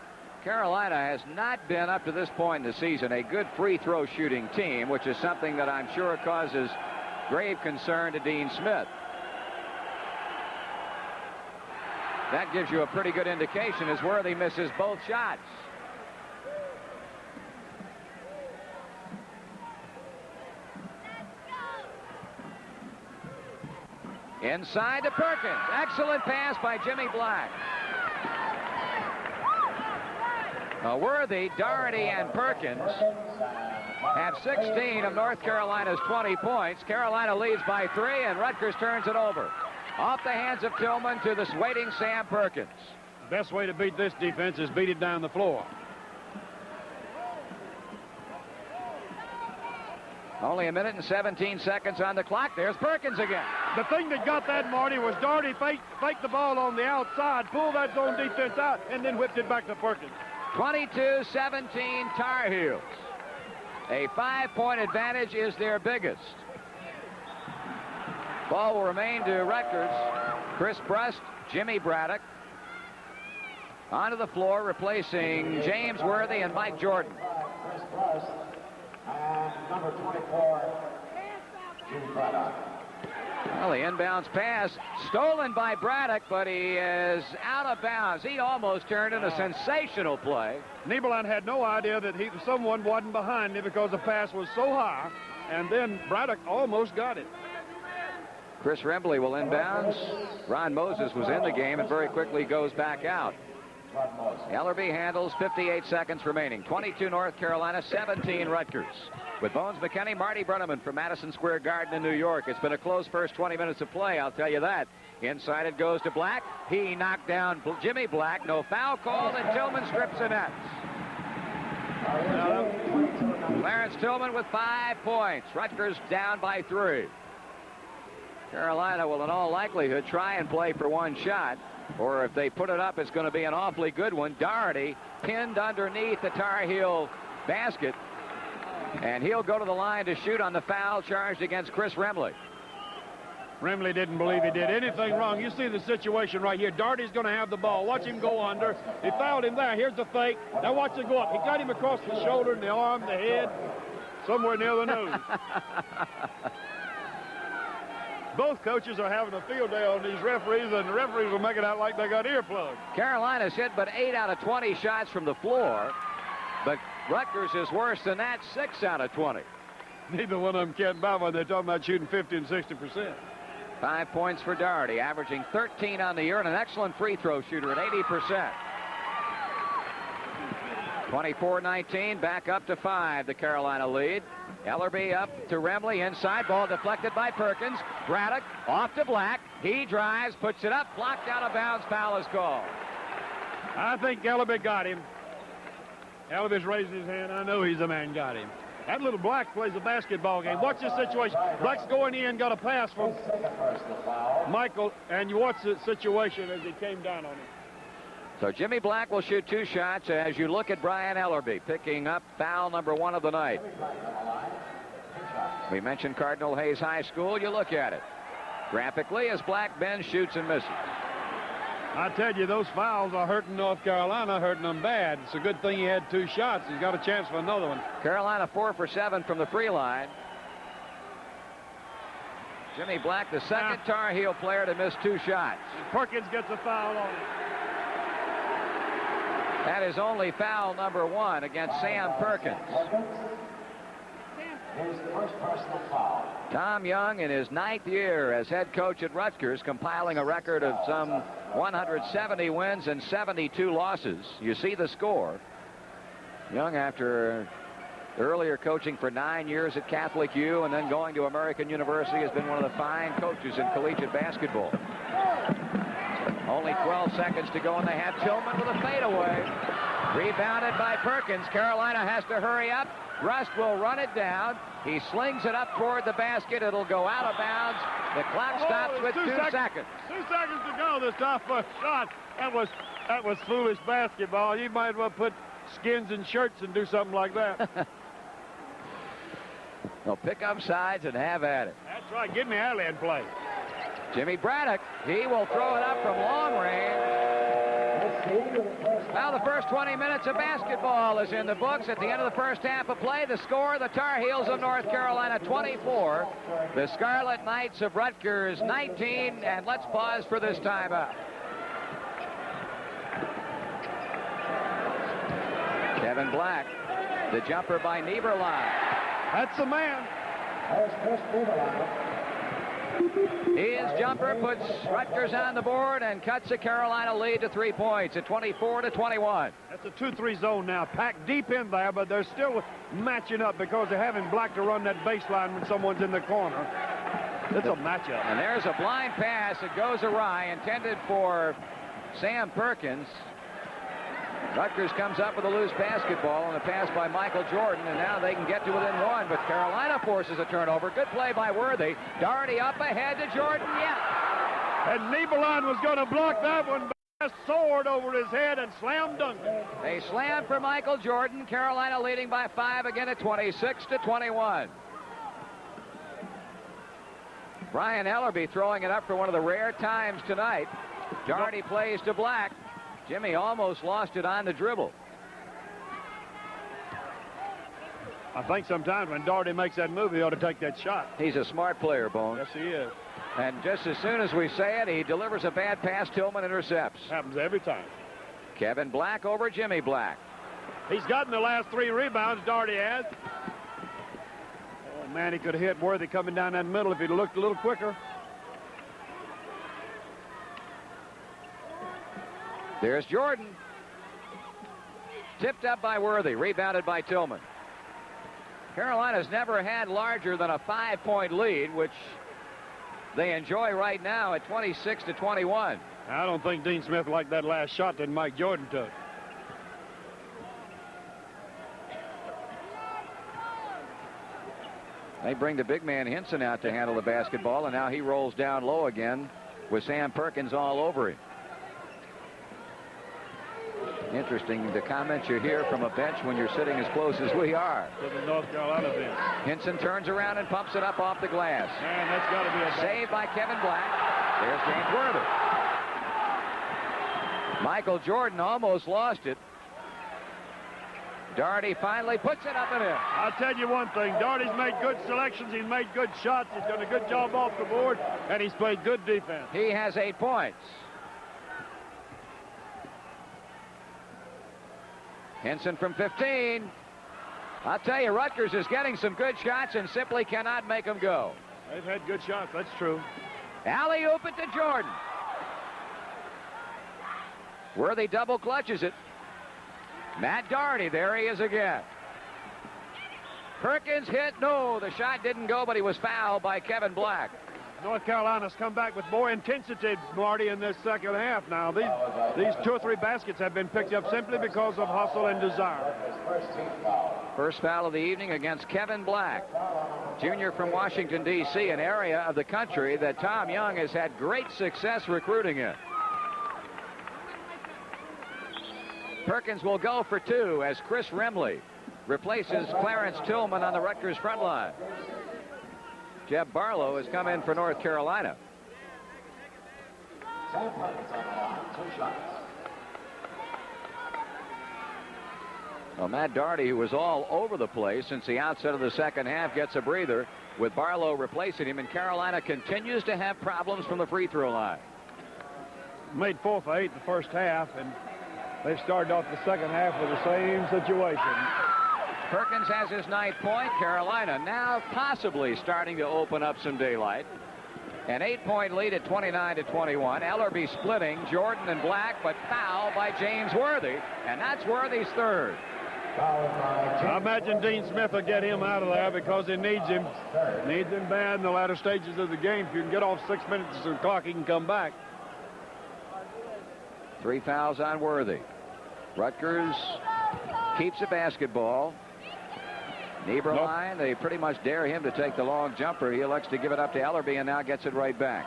Carolina has not been, up to this point in the season, a good free throw shooting team, which is something that I'm sure causes grave concern to Dean Smith. That gives you a pretty good indication as Worthy misses both shots. Inside to Perkins. Excellent pass by Jimmy Black. Worthy, Doherty, and Perkins have 16 of North Carolina's 20 points. Carolina leads by 3, and Rutgers turns it over. Off the hands of Tillman to the waiting Sam Perkins. Best way to beat this defense is beat it down the floor. Only a minute and 17 seconds on the clock. There's Perkins again. The thing that got that, Marty, was Doherty faked the ball on the outside, pulled that zone defense out, and then whipped it back to Perkins. 22-17 Tar Heels. A 5-point advantage is their biggest. Ball will remain to Rutgers. Chris Brust, Jimmy Braddock onto the floor, replacing James Worthy and Mike Jordan. Chris Brust and number 24, Jimmy Braddock. Well, the inbounds pass stolen by Braddock, but he is out of bounds. He almost turned in a sensational play. Niebeland had no idea that someone wasn't behind him because the pass was so high, and then Braddock almost got it. Chris Rembley will inbounds. Ron Moses was in the game and very quickly goes back out. Ellerby handles, 58 seconds remaining. 22 North Carolina, 17 Rutgers. With Bones McKenney, Marty Brenneman from Madison Square Garden in New York. It's been a close first 20 minutes of play, I'll tell you that. Inside it goes to Black. He knocked down Jimmy Black. No foul called, and Tillman strips the nets. Clarence Tillman with 5 points. Rutgers down by 3. Carolina will in all likelihood try and play for one shot, or if they put it up, it's going to be an awfully good one. Doherty pinned underneath the Tar Heel basket, and he'll go to the line to shoot on the foul charged against Chris Rembley. Rembley didn't believe he did anything wrong. You see the situation right here. Doherty's going to have the ball. Watch him go under. He fouled him there. Here's the fake. Now watch it go up. He got him across the shoulder and the arm, the head, somewhere near the nose. Both coaches are having a field day on these referees, and the referees will make it out like they got earplugs. Carolina's hit but 8 out of 20 shots from the floor, but Rutgers is worse than that, 6 out of 20. Neither one of them can buy one. They're talking about shooting 50 and 60%. 5 points for Doherty, averaging 13 on the year, and an excellent free throw shooter at 80%. 24-19, back up to 5, the Carolina lead. Ellerby up to Rembley, inside, ball deflected by Perkins. Braddock off to Black. He drives, puts it up, blocked out of bounds, foul is called. I think Ellerby got him. Ellerby's raising his hand. I know he's the man got him. That little Black plays a basketball game. Watch this situation. Black's going in, got a pass from Michael, and you watch the situation as he came down on him. So Jimmy Black will shoot 2 shots as you look at Brian Ellerby picking up foul number 1 of the night. We mentioned Cardinal Hayes High School. You look at it graphically as Black bends, shoots, and misses. I tell you, those fouls are hurting North Carolina, hurting them bad. It's a good thing he had 2 shots. He's got a chance for another one. Carolina 4 for 7 from the free line. Jimmy Black, the second Tar Heel player to miss 2 shots. Perkins gets a foul on him. That is only foul number 1 against Sam Perkins. His first personal foul. Tom Young, in his 9th year as head coach at Rutgers, compiling a record of some 170 wins and 72 losses. You see the score. Young, after earlier coaching for 9 years at Catholic U and then going to American University, has been one of the fine coaches in collegiate basketball. Only 12 seconds to go, and they have Tillman with a fadeaway. Rebounded by Perkins. Carolina has to hurry up. Rust will run it down. He slings it up toward the basket. It'll go out of bounds. The clock stops with 2 seconds. 2 seconds to go. This time for a shot. That was foolish basketball. You might as well put skins in shirts and do something like that. Well, pick up sides and have at it. That's right. Get in the alley and play. Jimmy Braddock, he will throw it up from long range. Now the first 20 minutes of basketball is in the books. At the end of the first half of play, the score, the Tar Heels of North Carolina 24, the Scarlet Knights of Rutgers 19, and let's pause for this timeout. Kevin Black, the jumper by Nieberlein. That's the man. His jumper puts Rutgers on the board and cuts the Carolina lead to 3 points at 24-21. That's a 2-3 zone now, packed deep in there, but they're still matching up because they're having Black to run that baseline when someone's in the corner. It's a matchup. And there's a blind pass that goes awry, intended for Sam Perkins. Rutgers comes up with a loose basketball on a pass by Michael Jordan, and now they can get to within 1, but Carolina forces a turnover. Good play by Worthy. Doherty up ahead to Jordan. Yes. And Nieberlein was going to block that one, but soared over his head and slam dunked it. A slam for Michael Jordan. Carolina leading by 5 again at 26-21. Brian Ellerby throwing it up for one of the rare times tonight. Doherty plays to Black. Jimmy almost lost it on the dribble. I think sometimes when Doherty makes that move, he ought to take that shot. He's a smart player, Bones. Yes, he is. And just as soon as we say it, he delivers a bad pass. Tillman intercepts. Happens every time. Kevin Black over Jimmy Black. He's gotten the last 3 rebounds, Doherty has. Oh, man, he could have hit Worthy coming down that middle if he'd looked a little quicker. There's Jordan. Tipped up by Worthy. Rebounded by Tillman. Carolina's never had larger than a 5-point lead, which they enjoy right now at 26-21. I don't think Dean Smith liked that last shot that Mike Jordan took. They bring the big man Hinson out to handle the basketball, and now he rolls down low again with Sam Perkins all over him. Interesting, the comments you hear from a bench when you're sitting as close as we are. To the North Carolina bench. Hinson turns around and pumps it up off the glass. Man, that's got to be a save by Kevin Black. There's James Worthy. Michael Jordan almost lost it. Doherty finally puts it up and in. I'll tell you one thing. Doherty's made good selections. He's made good shots. He's done a good job off the board, and he's played good defense. He has 8 points. Hinson from 15. I'll tell you, Rutgers is getting some good shots and simply cannot make them go. They've had good shots, that's true. Alley-oop it to Jordan. Worthy double clutches it. Matt Doherty, there he is again. Perkins hit, no, the shot didn't go, but he was fouled by Kevin Black. North Carolina's come back with more intensity, Marty, in this second half now. These 2 or 3 baskets have been picked up simply because of hustle and desire. First foul of the evening against Kevin Black, junior from Washington, D.C., an area of the country that Tom Young has had great success recruiting in. Perkins will go for 2 as Chris Remley replaces Clarence Tillman on the Rutgers front line. Jeb Barlow has come in for North Carolina. Sam Perkins on the line, 2 shots. Well, Matt Doherty, who was all over the place since the outset of the second half, gets a breather with Barlow replacing him, and Carolina continues to have problems from the free throw line. Made 4 for 8 the first half, and they've started off the second half with the same situation. Perkins has his 9th point. Carolina now possibly starting to open up some daylight. An 8-point lead at 29-21. Ellerby splitting Jordan and Black, but foul by James Worthy, and that's Worthy's 3rd. I imagine Dean Smith will get him out of there because he needs him. Needs him bad in the latter stages of the game. If you can get off 6 minutes of the clock, he can come back. 3 fouls on Worthy. Rutgers keeps the basketball. Nieberlein, they pretty much dare him to take the long jumper. He elects to give it up to Ellerby and now gets it right back.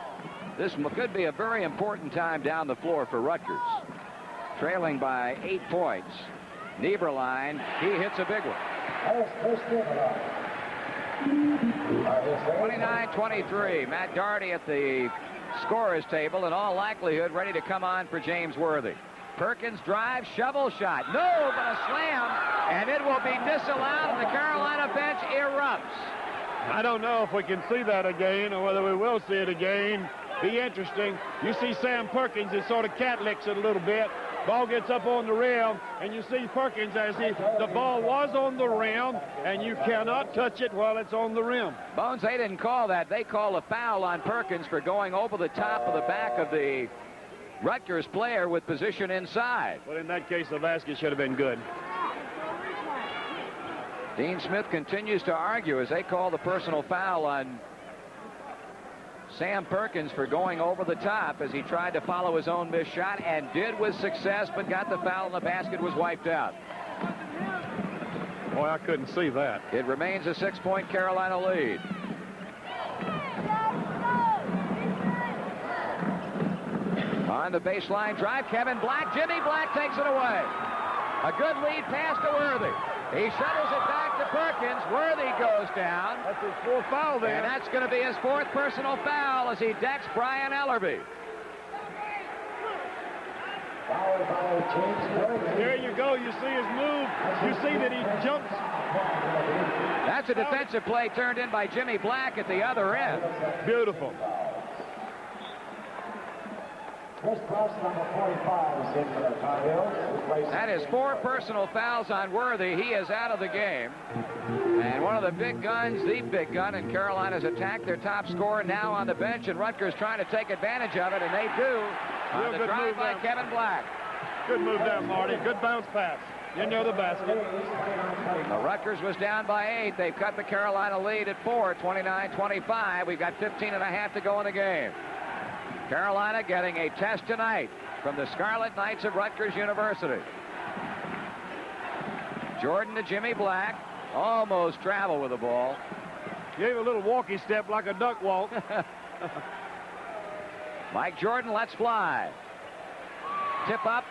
This could be a very important time down the floor for Rutgers. Trailing by 8 points. Nieberlein, he hits a big one. 29-23. Matt Doherty at the scorer's table, in all likelihood ready to come on for James Worthy. Perkins drives, shovel shot. No, but a slam, and it will be disallowed, and the Carolina bench erupts. I don't know if we can see that again or whether we will see it again. Be interesting. You see Sam Perkins is sort of cat licks it a little bit. Ball gets up on the rim, and you see Perkins as the ball was on the rim, and you cannot touch it while it's on the rim. Bones, they didn't call that. They call a foul on Perkins for going over the top of the back of the Rutgers player with position inside. Well, in that case, the basket should have been good. Dean Smith continues to argue as they call the personal foul on Sam Perkins for going over the top as he tried to follow his own missed shot and did with success, but got the foul and the basket was wiped out. Boy, I couldn't see that. It remains a 6-point Carolina lead. On the baseline drive, Kevin Black. Jimmy Black takes it away. A good lead pass to Worthy. He shovels it back to Perkins. Worthy goes down. That's his 4th foul there. And that's going to be his 4th personal foul as he decks Brian Ellerby. There you go. You see his move. You see that he jumps. That's a defensive play turned in by Jimmy Black at the other end. Beautiful. That is 4 personal fouls on Worthy. He is out of the game. And one of the big guns, the big gun in Carolina's attack, their top scorer now on the bench, and Rutgers trying to take advantage of it, and they do. On the drive by Kevin Black. Good move down, Marty. Good bounce pass. In near the basket. The Rutgers was down by 8. They've cut the Carolina lead at 4, 29-25. We've got 15 and a half to go in the game. Carolina getting a test tonight from the Scarlet Knights of Rutgers University. Jordan to Jimmy Black. Almost travel with the ball. Gave a little walkie step like a duck walk. Mike Jordan lets fly. Tip up.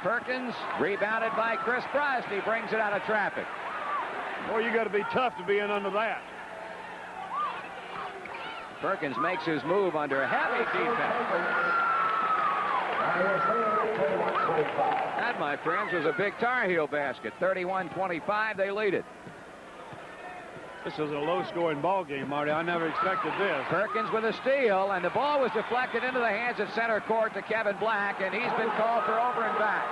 Perkins rebounded by Chris Brust. He brings it out of traffic. Boy, you got to be tough to be in under that. Perkins makes his move under heavy defense. That, my friends, was a big Tar Heel basket. 31-25, they lead it. This was a low-scoring ball game, Marty. I never expected this. Perkins with a steal, and the ball was deflected into the hands at center court to Kevin Black, and he's been called for over and back.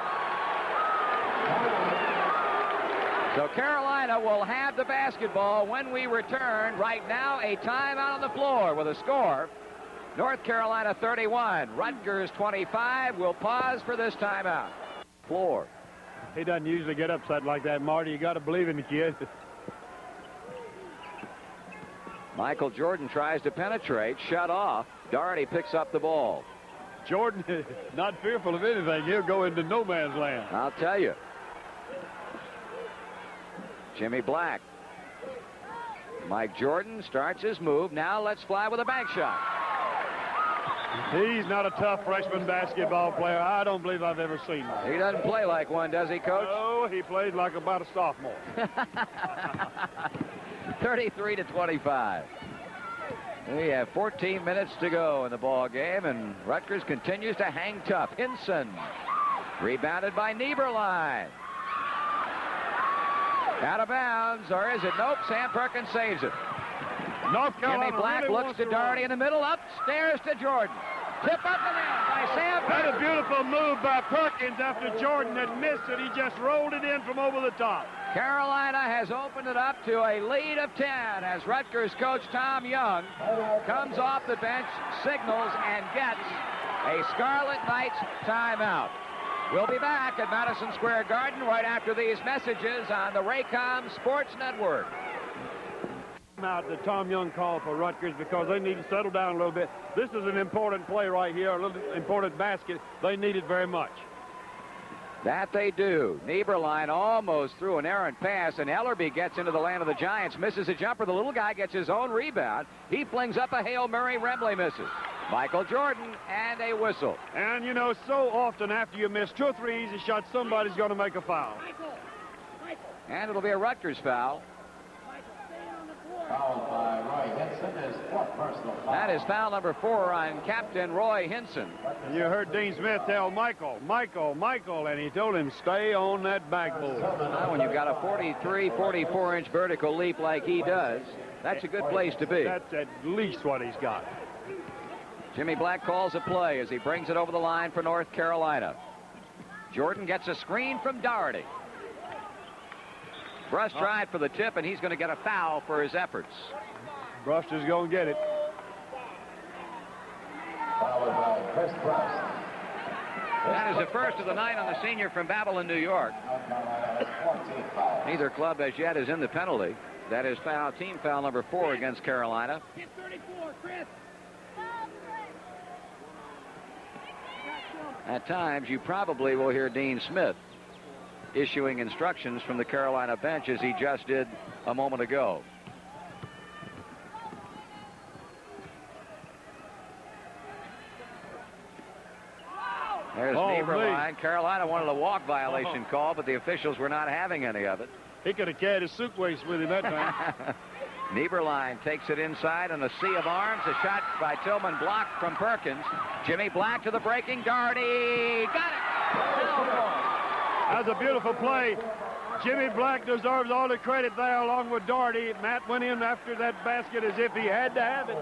So Carolina will have the basketball when we return. Right now, a timeout on the floor with a score. North Carolina 31, Rutgers 25. We'll pause for this timeout. Floor. He doesn't usually get upset like that, Marty. You got to believe in the kid. Michael Jordan tries to penetrate, shut off. Doherty picks up the ball. Jordan is not fearful of anything. He'll go into no man's land. I'll tell you. Jimmy Black. Mike Jordan starts his move. Now let's fly with a bank shot. He's not a tough freshman basketball player. I don't believe I've ever seen one. He doesn't play like one, does he, Coach? No, he played like about a sophomore. 33-25. We have 14 minutes to go in the ball game, and Rutgers continues to hang tough. Hinson, rebounded by Nieberlein. Out of bounds, or is it? Nope, Sam Perkins saves it. North Carolina Jimmy Black really looks wants to Doherty in the middle, upstairs to Jordan. Tip up and in by Sam That's Perkins. a beautiful move by Perkins after Jordan had missed it. He just rolled it in from over the top. Carolina has opened it up to a lead of 10 as Rutgers coach Tom Young comes off the bench, signals, and gets a Scarlet Knights timeout. We'll be back at Madison Square Garden right after these messages on the Raycom Sports Network. Out the Tom Young call for Rutgers because they need to settle down a little bit. This is an important play right here, a little important basket. They need it very much. That they do. Nieberlein almost threw an errant pass, and Ellerby gets into the land of the Giants, misses a jumper. The little guy gets his own rebound. He flings up a Hail Mary. Remley misses. Michael Jordan, and a whistle. And, you know, so often after you miss 2 or 3 easy shots, somebody's going to make a foul. And it'll be a Rutgers foul. Fouled by Roy Hinson, his 4th personal foul. That is foul number 4 on Captain Roy Hinson. And you heard Dean Smith tell Michael, and he told him, stay on that backboard. Now, when you've got a 43, 44-inch vertical leap like he does, that's a good place to be. That's at least what he's got. Jimmy Black calls a play as he brings it over the line for North Carolina. Jordan gets a screen from Doherty. Brush tried for the tip, and he's going to get a foul for his efforts. Brush is going to get it. Followed by Chris Brust. That is the first of the night on the senior from Babylon, New York. North Carolina has 14 fouls. Neither club as yet is in the penalty. That is team foul number 4 against Carolina. Hit 34, Chris. At times, you probably will hear Dean Smith issuing instructions from the Carolina bench as he just did a moment ago. There's Nieberlein. Carolina wanted a walk violation call, but the officials were not having any of it. He could have carried his suitcase with him that time. Nieberlein takes it inside in a sea of arms. A shot by Tillman blocked from Perkins. Jimmy Black to the breaking. Doherty got it. That's a beautiful play. Jimmy Black deserves all the credit there along with Doherty. Matt went in after that basket as if he had to have it.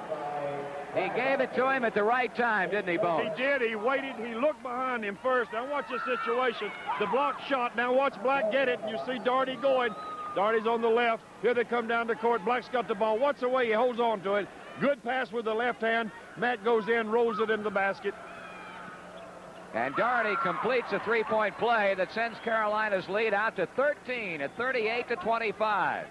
He gave it to him at the right time, didn't he, Bones? He did. He waited. He looked behind him first. Now watch the situation. The block shot. Now watch Black get it. And you see Doherty going. Doherty's on the left. Here they come down the court. Black's got the ball. What's the way he holds on to it? Good pass with the left hand. Matt goes in, rolls it in the basket. And Doherty completes a three-point play that sends Carolina's lead out to 13 at 38-25.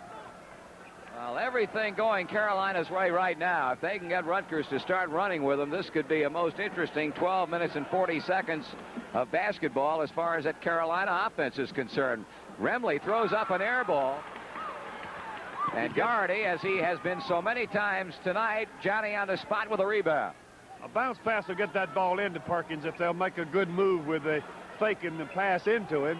Well, everything going Carolina's way right now. If they can get Rutgers to start running with them, this could be a most interesting 12 minutes and 40 seconds of basketball as far as that Carolina offense is concerned. Remley throws up an air ball. And Doherty, as he has been so many times tonight, Johnny on the spot with a rebound. A bounce pass will get that ball into Perkins if they'll make a good move with the faking the pass into him.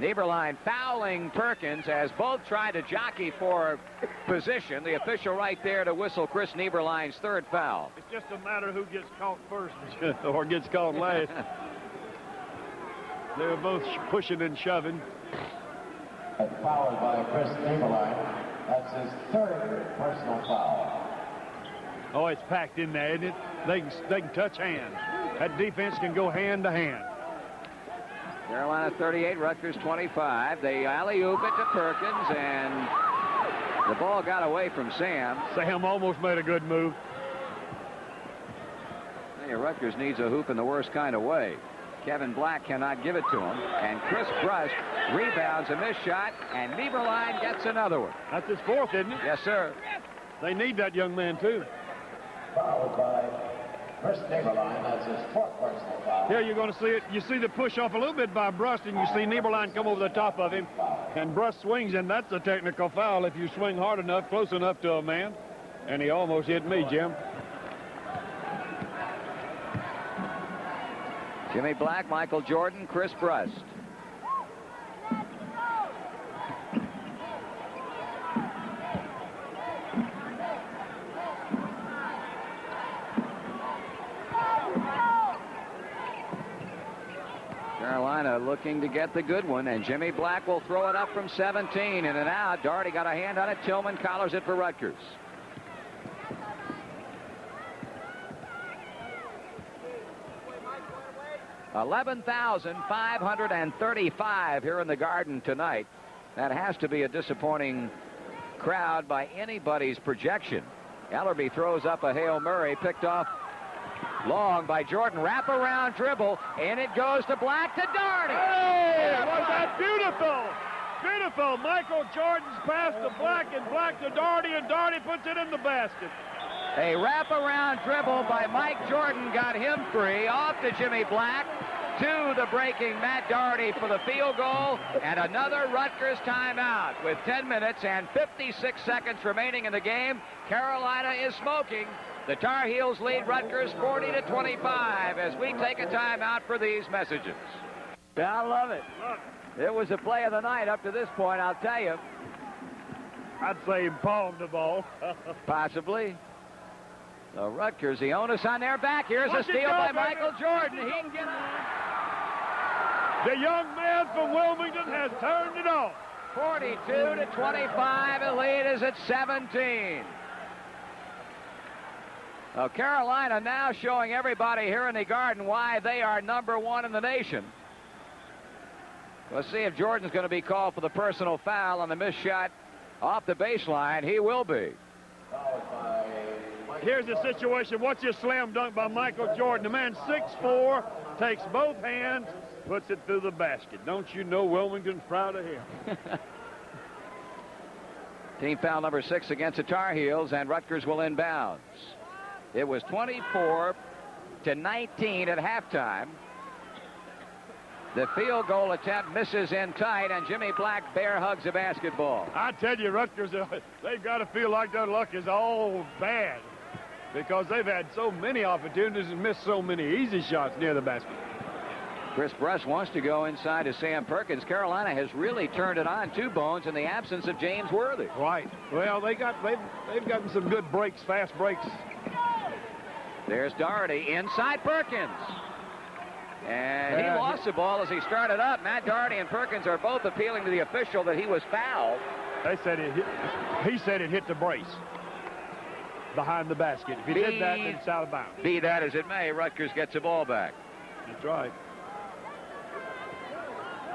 Nieberlein fouling Perkins as both try to jockey for position. The official right there to whistle Chris Nieberlein's third foul. It's just a matter of who gets caught first or gets caught last. They were both pushing and shoving. And fouled by Chris Nieberlein. That's his 3rd personal foul. Oh, it's packed in there, isn't it? They can touch hands. That defense can go hand to hand. Carolina 38, Rutgers 25. They alley-oop it to Perkins, and the ball got away from Sam. Sam almost made a good move. Hey, Rutgers needs a hoop in the worst kind of way. Kevin Black cannot give it to him, and Chris Brush rebounds a missed shot, and Nieberlein gets another one. That's his 4th, isn't it? Yes, sir. They need that young man, too. Fouled by Chris Nieberlein. That's his 4th personal foul. Here you're going to see it. You see the push off a little bit by Brust, and you see Nieberlein come over the top of him. And Brust swings, and that's a technical foul if you swing hard enough, close enough to a man. And he almost hit me, Jim. Jimmy Black, Michael Jordan, Chris Brust. looking to get the good one, and Jimmy Black will throw it up from 17, in and out. Doherty got a hand on it. Tillman collars it for Rutgers. $11,535 here in the Garden tonight. That has to be a disappointing crowd by anybody's projection. Ellerby throws up a Hail Mary, picked off long by Jordan. Wraparound dribble, and it goes to Black to Doherty. Hey, was that beautiful? Beautiful. Michael Jordan's pass to Black, and Black to Doherty, and Doherty puts it in the basket. A wraparound dribble by Mike Jordan got him free. Off to Jimmy Black. To the breaking Matt Doherty for the field goal. And another Rutgers timeout with 10 minutes and 56 seconds remaining in the game. Carolina is smoking. The Tar Heels lead Rutgers 40-25 as we take a timeout for these messages. Yeah, I love it. It was the play of the night up to this point, I'll tell you. I'd say he palmed the ball. Possibly. So Rutgers, the onus on their back. Here's a steal by Michael Jordan. He can get it. The young man from Wilmington has turned it on. 42-25. The lead is at 17. Well, Carolina now showing everybody here in the Garden why they are #1 in the nation. Let's see if Jordan's going to be called for the personal foul on the missed shot off the baseline. He will be. Here's the situation. Watch this slam dunk by Michael Jordan. The man 6'4", takes both hands, puts it through the basket. Don't you know Wilmington's proud of him? Team foul number 6 against the Tar Heels, and Rutgers will inbounds. It was 24-19 at halftime. The field goal attempt misses in tight, and Jimmy Black bear hugs the basketball. I tell you, Rutgers, they've got to feel like their luck is all bad because they've had so many opportunities and missed so many easy shots near the basket. Chris Brush wants to go inside to Sam Perkins. Carolina has really turned it on to Bones in the absence of James Worthy. Right. Well, they've gotten some good breaks, fast breaks. There's Doherty inside Perkins. And he lost the ball as he started up. Matt Doherty and Perkins are both appealing to the official that he was fouled. They said he said it hit the brace behind the basket. If he did that, then it's out of bounds. Be that as it may, Rutgers gets the ball back. That's right.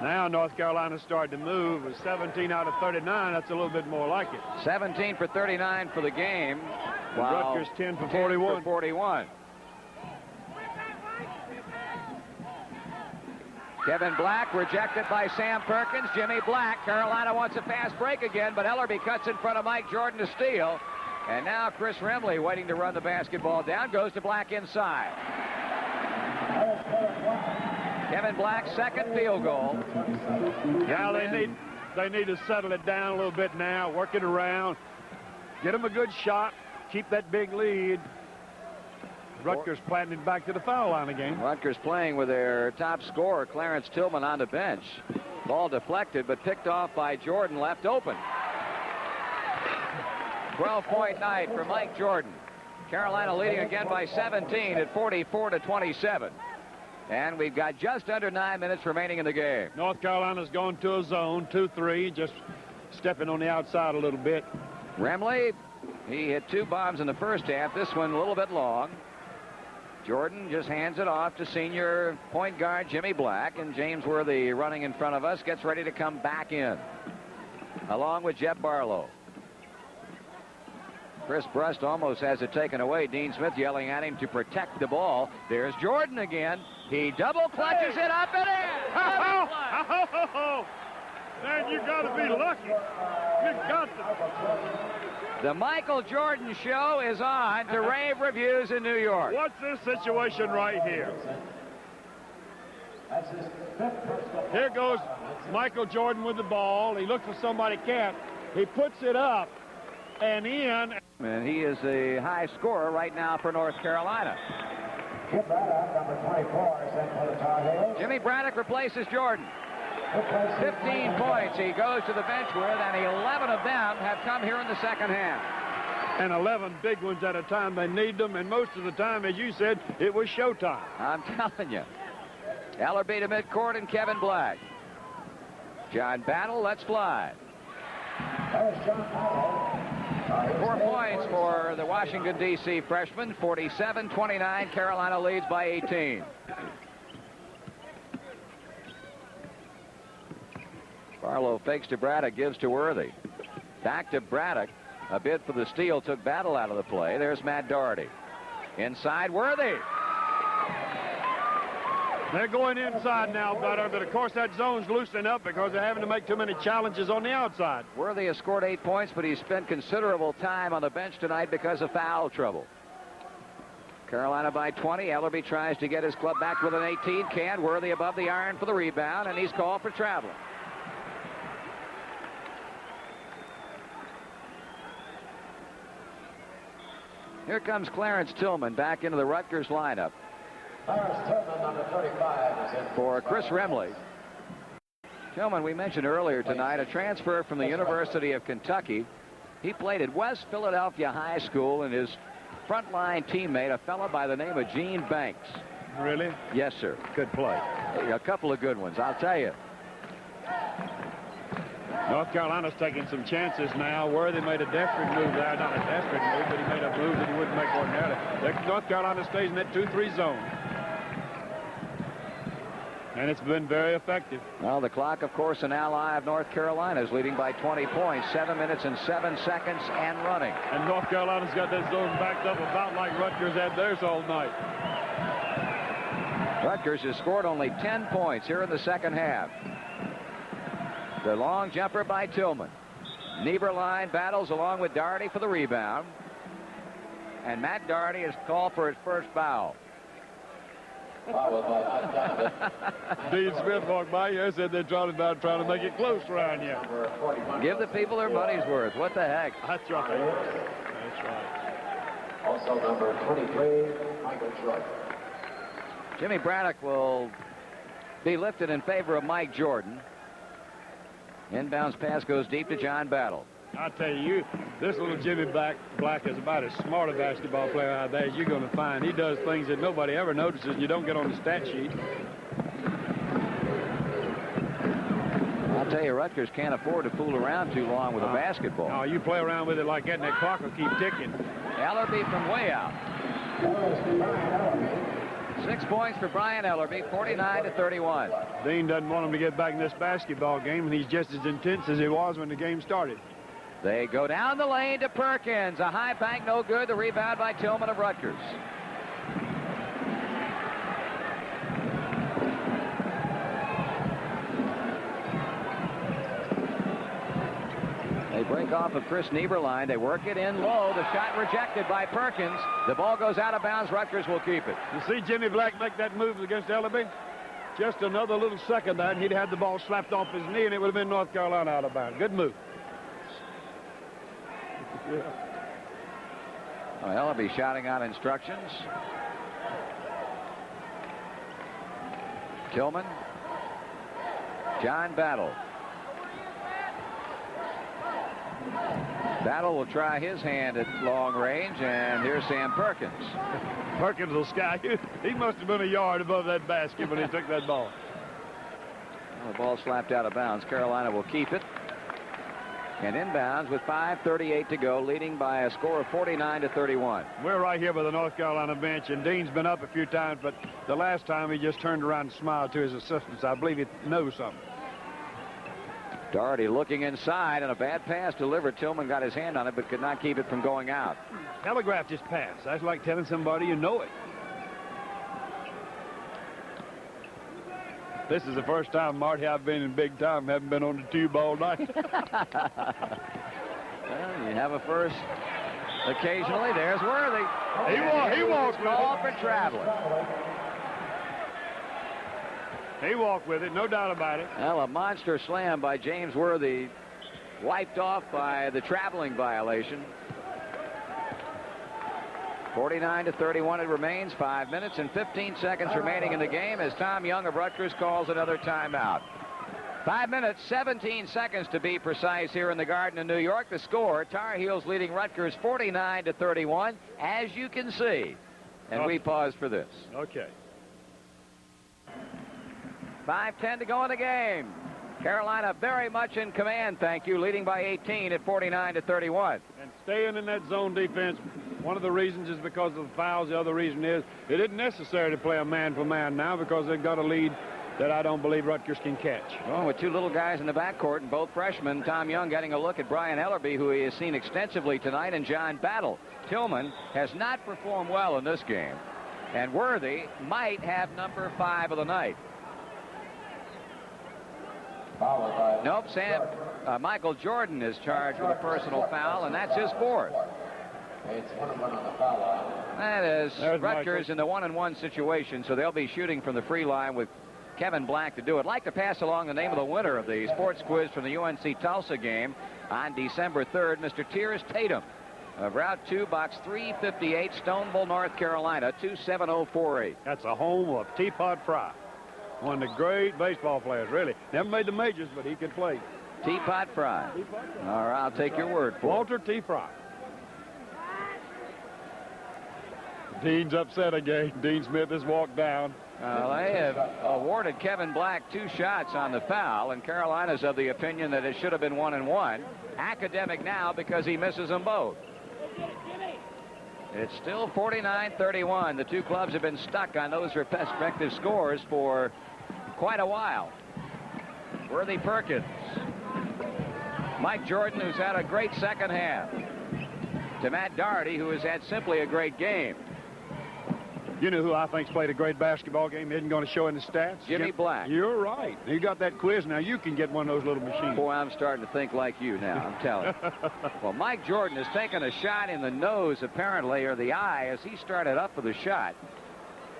Now North Carolina's starting to move. With 17 out of 39, that's a little bit more like it. 17 for 39 for the game. Rutgers 10 for 41. 10 for 41. Kevin Black rejected by Sam Perkins. Jimmy Black. Carolina wants a fast break again, but Ellerby cuts in front of Mike Jordan to steal. And now Chris Remley waiting to run the basketball down. Goes to Black inside. Kevin Black's second field goal. Now they need to settle it down a little bit now. Work it around. Get them a good shot. Keep that big lead. Rutgers planting it back to the foul line again. Rutgers playing with their top scorer, Clarence Tillman, on the bench. Ball deflected, but picked off by Jordan, left open. 12-point night for Mike Jordan. Carolina leading again by 17 at 44-27. And we've got just under 9 minutes remaining in the game. North Carolina's going to a zone, 2-3, just stepping on the outside a little bit. Remley, he hit 2 bombs in the first half. This one a little bit long. Jordan just hands it off to senior point guard Jimmy Black, and James Worthy running in front of us gets ready to come back in along with Jeff Barlow. Chris Brust almost has it taken away. Dean Smith yelling at him to protect the ball. There's Jordan again. He double clutches it up and in. Man, you got to be lucky. You got to. The Michael Jordan Show is on to rave reviews in New York. What's this situation right here? Here goes Michael Jordan with the ball. He looks for somebody capped. He puts it up and in. And he is the high scorer right now for North Carolina. Number 24, sent for the Tar Heels. Jimmy Braddock replaces Jordan. 15 points he goes to the bench with, and 11 of them have come here in the second half. And 11 big ones at a time. They need them, and most of the time, as you said, it was showtime. I'm telling you. Ellerby to midcourt and Kevin Black. John Battle, let's fly. 4 points for the Washington, D.C. freshman. 47-29. Carolina leads by 18. Barlow fakes to Braddock, gives to Worthy. Back to Braddock. A bid for the steal took Battle out of the play. There's Matt Doherty. Inside, Worthy. They're going inside now, but of course that zone's loosening up because they're having to make too many challenges on the outside. Worthy has scored 8 points, but he's spent considerable time on the bench tonight because of foul trouble. Carolina by 20. Ellerby tries to get his club back with an 18. Can't. Worthy above the iron for the rebound, and he's called for traveling. Here comes Clarence Tillman back into the Rutgers lineup. Clarence Tillman, number 35, is in For Chris Remley. Tillman, we mentioned earlier tonight, a transfer from the University of Kentucky. He played at West Philadelphia High School, and his frontline teammate, a fellow by the name of Gene Banks. Really? Yes, sir. Good play. A couple of good ones, I'll tell you. North Carolina's taking some chances now. Worthy made a desperate move there. Not a desperate move, but he made a move that he wouldn't make ordinarily. North Carolina stays in that 2-3 zone. And it's been very effective. Well, the clock, of course, an ally of North Carolina, is leading by 20 points. 7 minutes and 7 seconds and running. And North Carolina's got that zone backed up about like Rutgers had theirs all night. Rutgers has scored only 10 points here in the second half. The long jumper by Tillman. Nieberline battles along with Doherty for the rebound. And Matt Doherty is called for his first foul. Dean Smith walked by here and said they're trying to make it close around here. Give the people their money's worth. What the heck? That's right. That's right. Also number 23, Michael Jordan. Jimmy Braddock will be lifted in favor of Mike Jordan. Inbounds pass goes deep to John Battle. I tell you, this little Jimmy Black is about as smart a basketball player out there as you're going to find. He does things that nobody ever notices, and you don't get on the stat sheet. I'll tell you, Rutgers can't afford to fool around too long with a basketball. No, you play around with it like that, and that clock will keep ticking. Ellerby from way out. 6 points for Brian Ellerby, 49-31. Dean doesn't want him to get back in this basketball game, and he's just as intense as he was when the game started. They go down the lane to Perkins. A high bank, no good. The rebound by Tillman of Rutgers. They break off of Chris Nieberline. They work it in low. The shot rejected by Perkins. The ball goes out of bounds. Rutgers will keep it. You see Jimmy Black make that move against Ellerby? Just another little second there, and he'd had the ball slapped off his knee, and it would have been North Carolina out of bounds. Good move. Well, Ellerby shouting out instructions. Tillman. John Battle. Battle will try his hand at long range, and here's Sam Perkins. Perkins will sky. He must have been a yard above that basket when he took that ball. Well, the ball slapped out of bounds. Carolina will keep it. And inbounds with 5:38 to go, leading by a score of 49-31. We're right here by the North Carolina bench, and Dean's been up a few times, but the last time he just turned around and smiled to his assistants. I believe he knows something. Doherty looking inside, and a bad pass delivered. Tillman got his hand on it, but could not keep it from going out. Telegraphed his pass. That's like telling somebody you know it. This is the first time, Marty, I've been in big time. Haven't been on the tube all night. Well, you have a first occasionally. There's Worthy. He walked with Call it. for traveling. He walked with it, no doubt about it. Well, a monster slam by James Worthy, wiped off by the traveling violation. 49-31 it remains. 5 minutes and 15 seconds remaining in the game as Tom Young of Rutgers calls another timeout. 5 minutes, 17 seconds to be precise here in the Garden of New York. The score, Tar Heels leading Rutgers 49-31, as you can see. And we pause for this. Okay. 5:10 to go in the game. Carolina very much in command, thank you, leading by 18 at 49-31. And staying in that zone defense, one of the reasons is because of the fouls. The other reason is it isn't necessary to play a man-for-man now because they've got a lead that I don't believe Rutgers can catch. Well, with two little guys in the backcourt and both freshmen, Tom Young getting a look at Brian Ellerby, who he has seen extensively tonight, and John Battle. Tillman has not performed well in this game, and Worthy might have number 5 of the night. Nope, Michael Jordan is charged with a personal foul, and that's his 4th. That is Rutgers in the 1-and-1 situation, so they'll be shooting from the free line with Kevin Black to do it. I'd like to pass along the name of the winner of the sports quiz from the UNC Tulsa game on December 3rd, Mr. Tiers Tatum of Route 2, Box 358, Stoneville, North Carolina, 27048. That's a home of Teapot Fry. One of the great baseball players, really. Never made the majors, but he could play. Teapot Fry. All right, I'll take your word for Walter T. Fry. Dean's upset again. Dean Smith has walked down. They have awarded Kevin Black 2 shots on the foul, and Carolina's of the opinion that it should have been 1-and-1. Academic now because he misses them both. It's still 49-31. The two clubs have been stuck on those respective scores for quite a while. Worthy Perkins. Mike Jordan, who's had a great second half. To Matt Doherty, who has had simply a great game. You know who I think's played a great basketball game isn't going to show in the stats? Jimmy Black. You're right. You got that quiz. Now you can get one of those little machines. Boy, I'm starting to think like you now, I'm telling you. Well, Mike Jordan has taken a shot in the nose, apparently, or the eye, as he started up for the shot.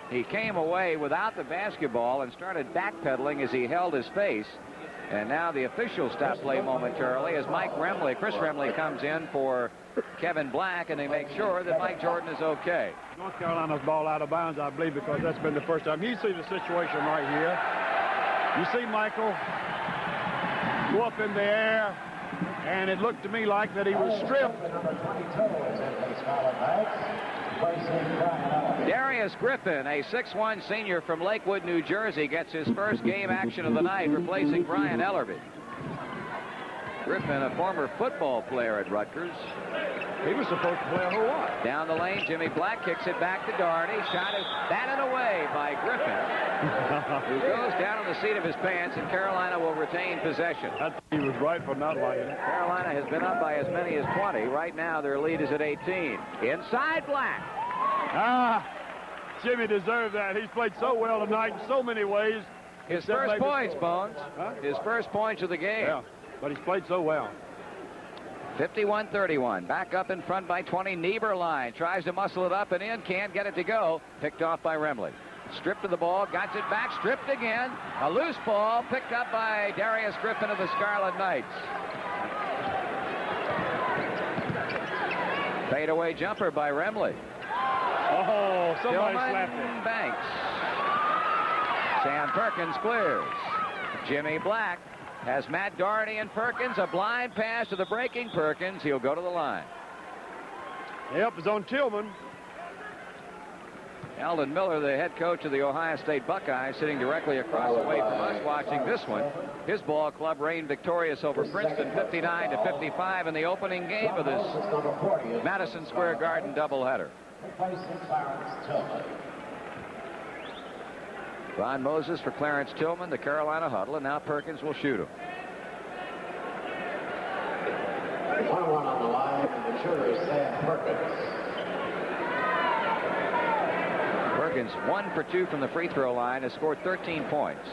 He came away without the basketball and started backpedaling as he held his face. And now the officials stop play momentarily as Chris Remley comes in for Kevin Black, and they make sure that Mike Jordan is okay. North Carolina's ball out of bounds, I believe, because that's been the first time. You see the situation right here. You see Michael go up in the air, and it looked to me like that he was stripped. Darius Griffin, a 6'1 senior from Lakewood, New Jersey, gets his first game action of the night, replacing Brian Ellerby. Griffin, a former football player at Rutgers. He was supposed to play a whole lot. Down the lane, Jimmy Black kicks it back to Doherty. Shot is batted away by Griffin, who goes down on the seat of his pants, and Carolina will retain possession. He was right for not liking it. Carolina has been up by as many as 20. Right now, their lead is at 18. Inside Black. Jimmy deserved that. He's played so well tonight in so many ways. His first points, Bones. His first points of the game. Yeah, but he's played so well. 51-31. Back up in front by 20. Nieberline tries to muscle it up and in. Can't get it to go. Picked off by Remley. Stripped of the ball. Got it back. Stripped again. A loose ball picked up by Darius Griffin of the Scarlet Knights. Fadeaway jumper by Remley. Oh, somebody slapped it. Banks. Sam Perkins clears. Jimmy Black has Matt Doherty and Perkins. A blind pass to the breaking Perkins. He'll go to the line. Yep, it's on Tillman. Eldon Miller, the head coach of the Ohio State Buckeyes, sitting directly across the way from us watching this one. His ball club reigned victorious over Princeton 59-55 in the opening game of this Madison Square Garden doubleheader. Ron Moses for Clarence Tillman, the Carolina huddle, and now Perkins will shoot him. 1-1 on the line, and the shooter is Sam Perkins. Perkins 1 for 2 from the free throw line, has scored 13 points.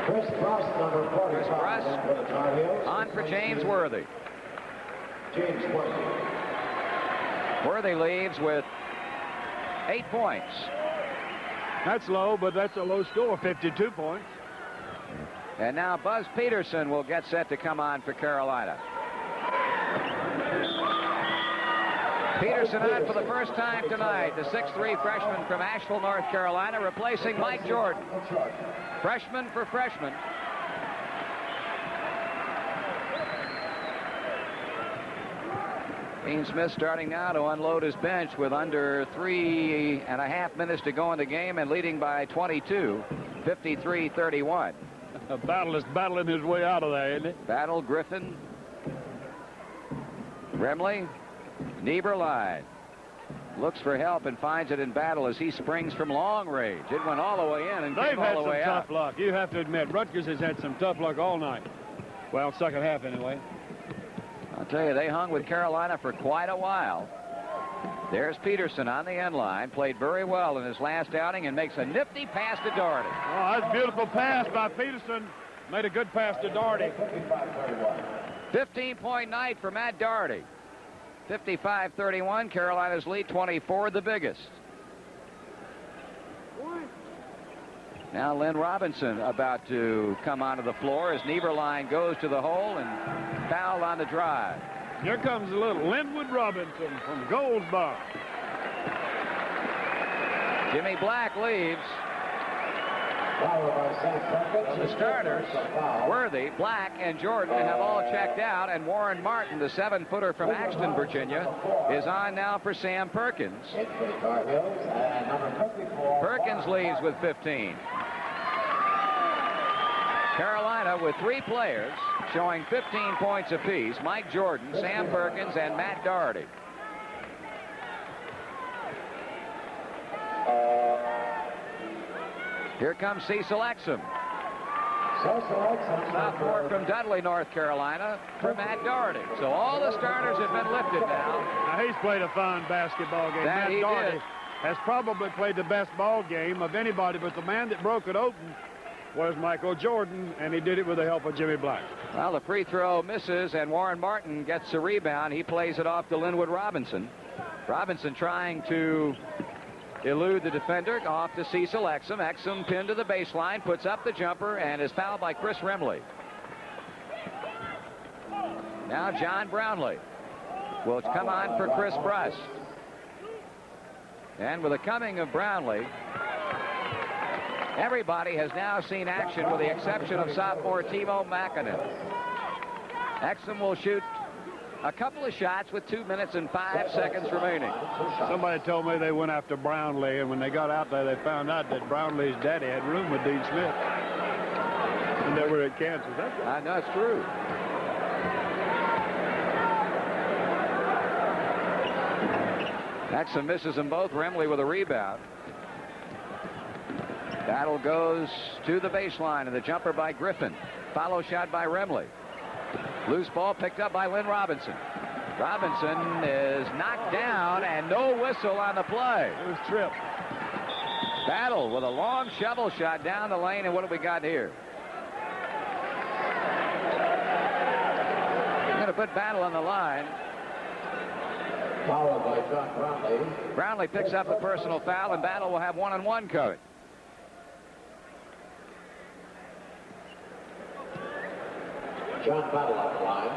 Chris Bruss, number 45. Chris Bruss on for James Worthy. James Worthy. Worthy leaves with 8 points. That's low, but that's a low score, 52 points. And now Buzz Peterson will get set to come on for Carolina. Peterson on for the first time tonight, the 6'3 freshman from Asheville, North Carolina, replacing Mike Jordan. Freshman for freshman. Dean Smith starting now to unload his bench with under 3.5 minutes to go in the game and leading by 22, 53-31. Battle is battling his way out of there, isn't it? Battle, Griffin, Remley, Nieberline looks for help and finds it in Battle as he springs from long range. It went all the way in and They've came all the way had some out. tough luck. You have to admit, Rutgers has had some tough luck all night. Well, second half anyway. I'll tell you, they hung with Carolina for quite a while. There's Peterson on the end line. Played very well in his last outing and makes a nifty pass to Doherty. Oh, that's a beautiful pass by Peterson. Made a good pass to Doherty. 15-point night for Matt Doherty. 55-31. Carolina's lead, 24, the biggest. Now Lynn Robinson about to come onto the floor as Nieberline goes to the hole and foul on the drive. Here comes a little Linwood Robinson from Goldsboro. Jimmy Black leaves. The starters, Worthy, Black, and Jordan have all checked out, and Warren Martin, the 7-footer from Axton, Virginia, is on now for Sam Perkins. Perkins leaves with 15. Carolina with 3 players showing 15 points apiece: Mike Jordan, Sam Perkins, and Matt Doherty. Here comes Cecil Exum. Sophomore from Dudley, North Carolina, for Matt Doherty. So all the starters have been lifted now. Now he's played a fine basketball game. That Matt he Doherty did. has probably played the best ball game of anybody, but the man that broke it open was Michael Jordan, and he did it with the help of Jimmy Black. Well, the free throw misses, and Warren Martin gets the rebound. He plays it off to Linwood Robinson. Robinson trying to elude the defender, off to Cecil Exum. Exum pinned to the baseline, puts up the jumper, and is fouled by Chris Remley. Now John Brownlee will come on for Chris Brust. And with the coming of Brownlee, everybody has now seen action with the exception of sophomore Timo Makinen. Exum will shoot a couple of shots with 2 minutes and 5 seconds remaining. Somebody told me they went after Brownlee, and when they got out there, they found out that Brownlee's daddy had room with Dean Smith. And they were at Kansas. I know it's true. Exum misses them both. Remley with a rebound. Battle goes to the baseline, and the jumper by Griffin. Follow shot by Remley. Loose ball picked up by Lynn Robinson. Robinson is knocked down, and no whistle on the play. It was tripped. Battle with a long shovel shot down the lane, and what have we got here? We're going to put Battle on the line. Followed by John Brownlee. Brownlee picks up the personal foul, and Battle will have 1-on-1 coverage. John Battle on the line.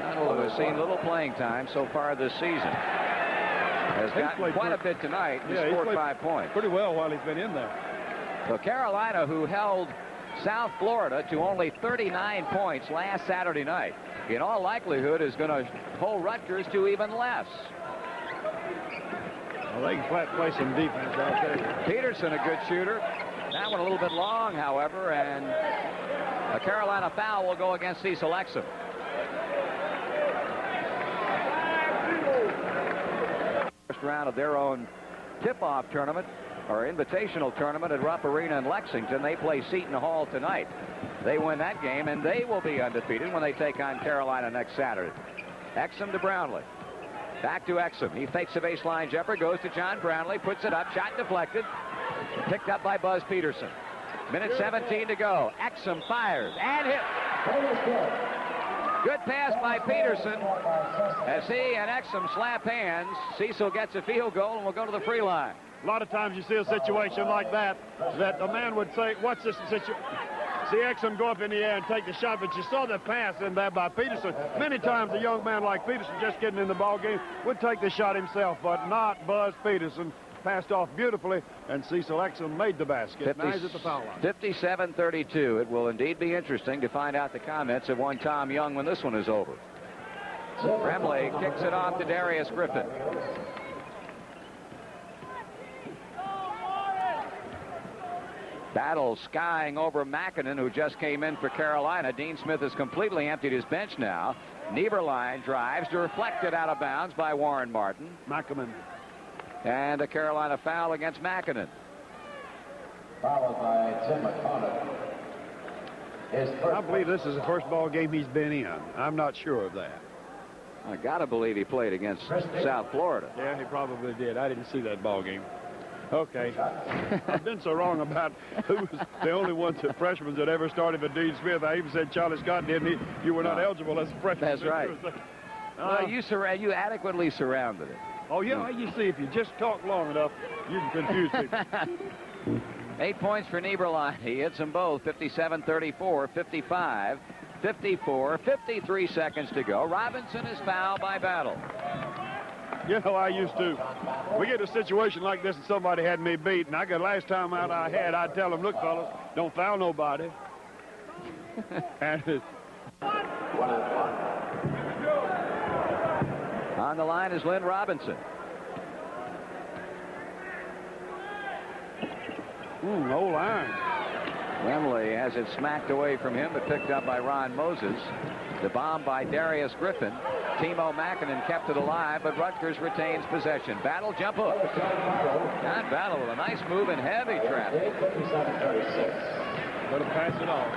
Battle, who has seen little playing time so far this season, has gotten quite a bit tonight. He scored 5 points. Pretty well while he's been in there. So Carolina, who held South Florida to only 39 points last Saturday night, in all likelihood is going to hold Rutgers to even less. Well, they can flat play some defense, I'll tell you. Peterson, a good shooter. That one a little bit long, however, and a Carolina foul will go against Cecil Exum. First round of their own tip-off tournament, or invitational tournament at Rupp Arena in Lexington. They play Seton Hall tonight. They win that game, and they will be undefeated when they take on Carolina next Saturday. Exum to Brownlee. Back to Exum. He fakes a baseline jumper, goes to John Brownlee, puts it up, shot deflected. Picked up by Buzz Peterson. Minute 17 to go. Exum fires and hit. Good pass by Peterson as he and Exum slap hands. Cecil gets a field goal and will go to the free line. A lot of times you see a situation like that a man would say, what's this situation? See Exum go up in the air and take the shot, but you saw the pass in there by Peterson. Many times a young man like Peterson, just getting in the ball game, would take the shot himself, but not Buzz Peterson. Passed off beautifully, and Cecil Exum made the basket. Now he's at the foul line. 57-32. It will indeed be interesting to find out the comments of one Tom Young when this one is over. Remley kicks it off to Darius Griffin. Battle skying over Mackinnon, who just came in for Carolina. Dean Smith has completely emptied his bench now. Nieberline drives, deflected out of bounds by Warren Martin. Mackinnon. And a Carolina foul against Mackinnon. Followed by Tim McConnell. I believe this is the first ball game he's been in. I'm not sure of that. I got to believe he played against South Florida. Yeah, he probably did. I didn't see that ball game. Okay. I've been so wrong about who was the only one freshmen that ever started with Dean Smith. I even said Charlie Scott didn't. You were not eligible as a freshman. That's right. Well, you adequately surrounded it. Oh, yeah. You see, if you just talk long enough, you can confuse people. 8 points for Nieberline. He hits them both. 57, 34, 55, 54, 53 seconds to go. Robinson is fouled by Battle. You know, I used to. We get a situation like this and somebody had me beat, and last time out I'd tell them, look, fellas, don't foul nobody. And on the line is Lynn Robinson. Old iron. Remley has it smacked away from him, but picked up by Ron Moses. The bomb by Darius Griffin. Timo Mackinnon kept it alive, but Rutgers retains possession. Battle jump hook. John Battle with a nice move in heavy traffic. 57-36. Let him pass it off.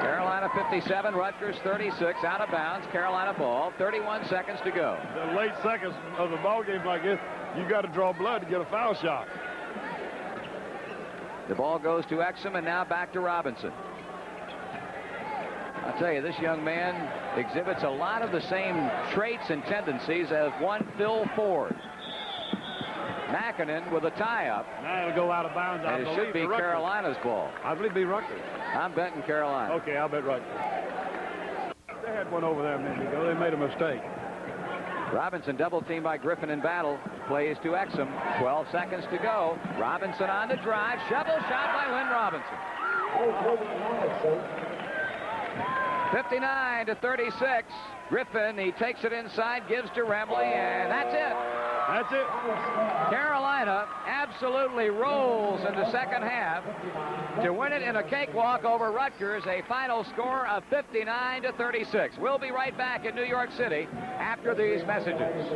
Carolina 57, Rutgers 36, out of bounds. Carolina ball, 31 seconds to go. The late seconds of the ball game like this, you got to draw blood to get a foul shot. The ball goes to Exum, and now back to Robinson. I'll tell you, this young man exhibits a lot of the same traits and tendencies as one Phil Ford. Mackinnon with a tie-up. Now it'll go out of bounds. And it should be Carolina's ball. I believe it'll be Rutgers. I'm betting Carolina. Okay, I'll bet Rutgers. They had one over there a minute ago. They made a mistake. Robinson double teamed by Griffin in Battle. Plays to Exum. 12 seconds to go. Robinson on the drive. Shovel shot by Lynn Robinson. 59-36. Griffin, he takes it inside, gives to Remley, and that's it. That's it. Carolina absolutely rolls in the second half to win it in a cakewalk over Rutgers, a final score of 59-36. We'll be right back in New York City after these messages.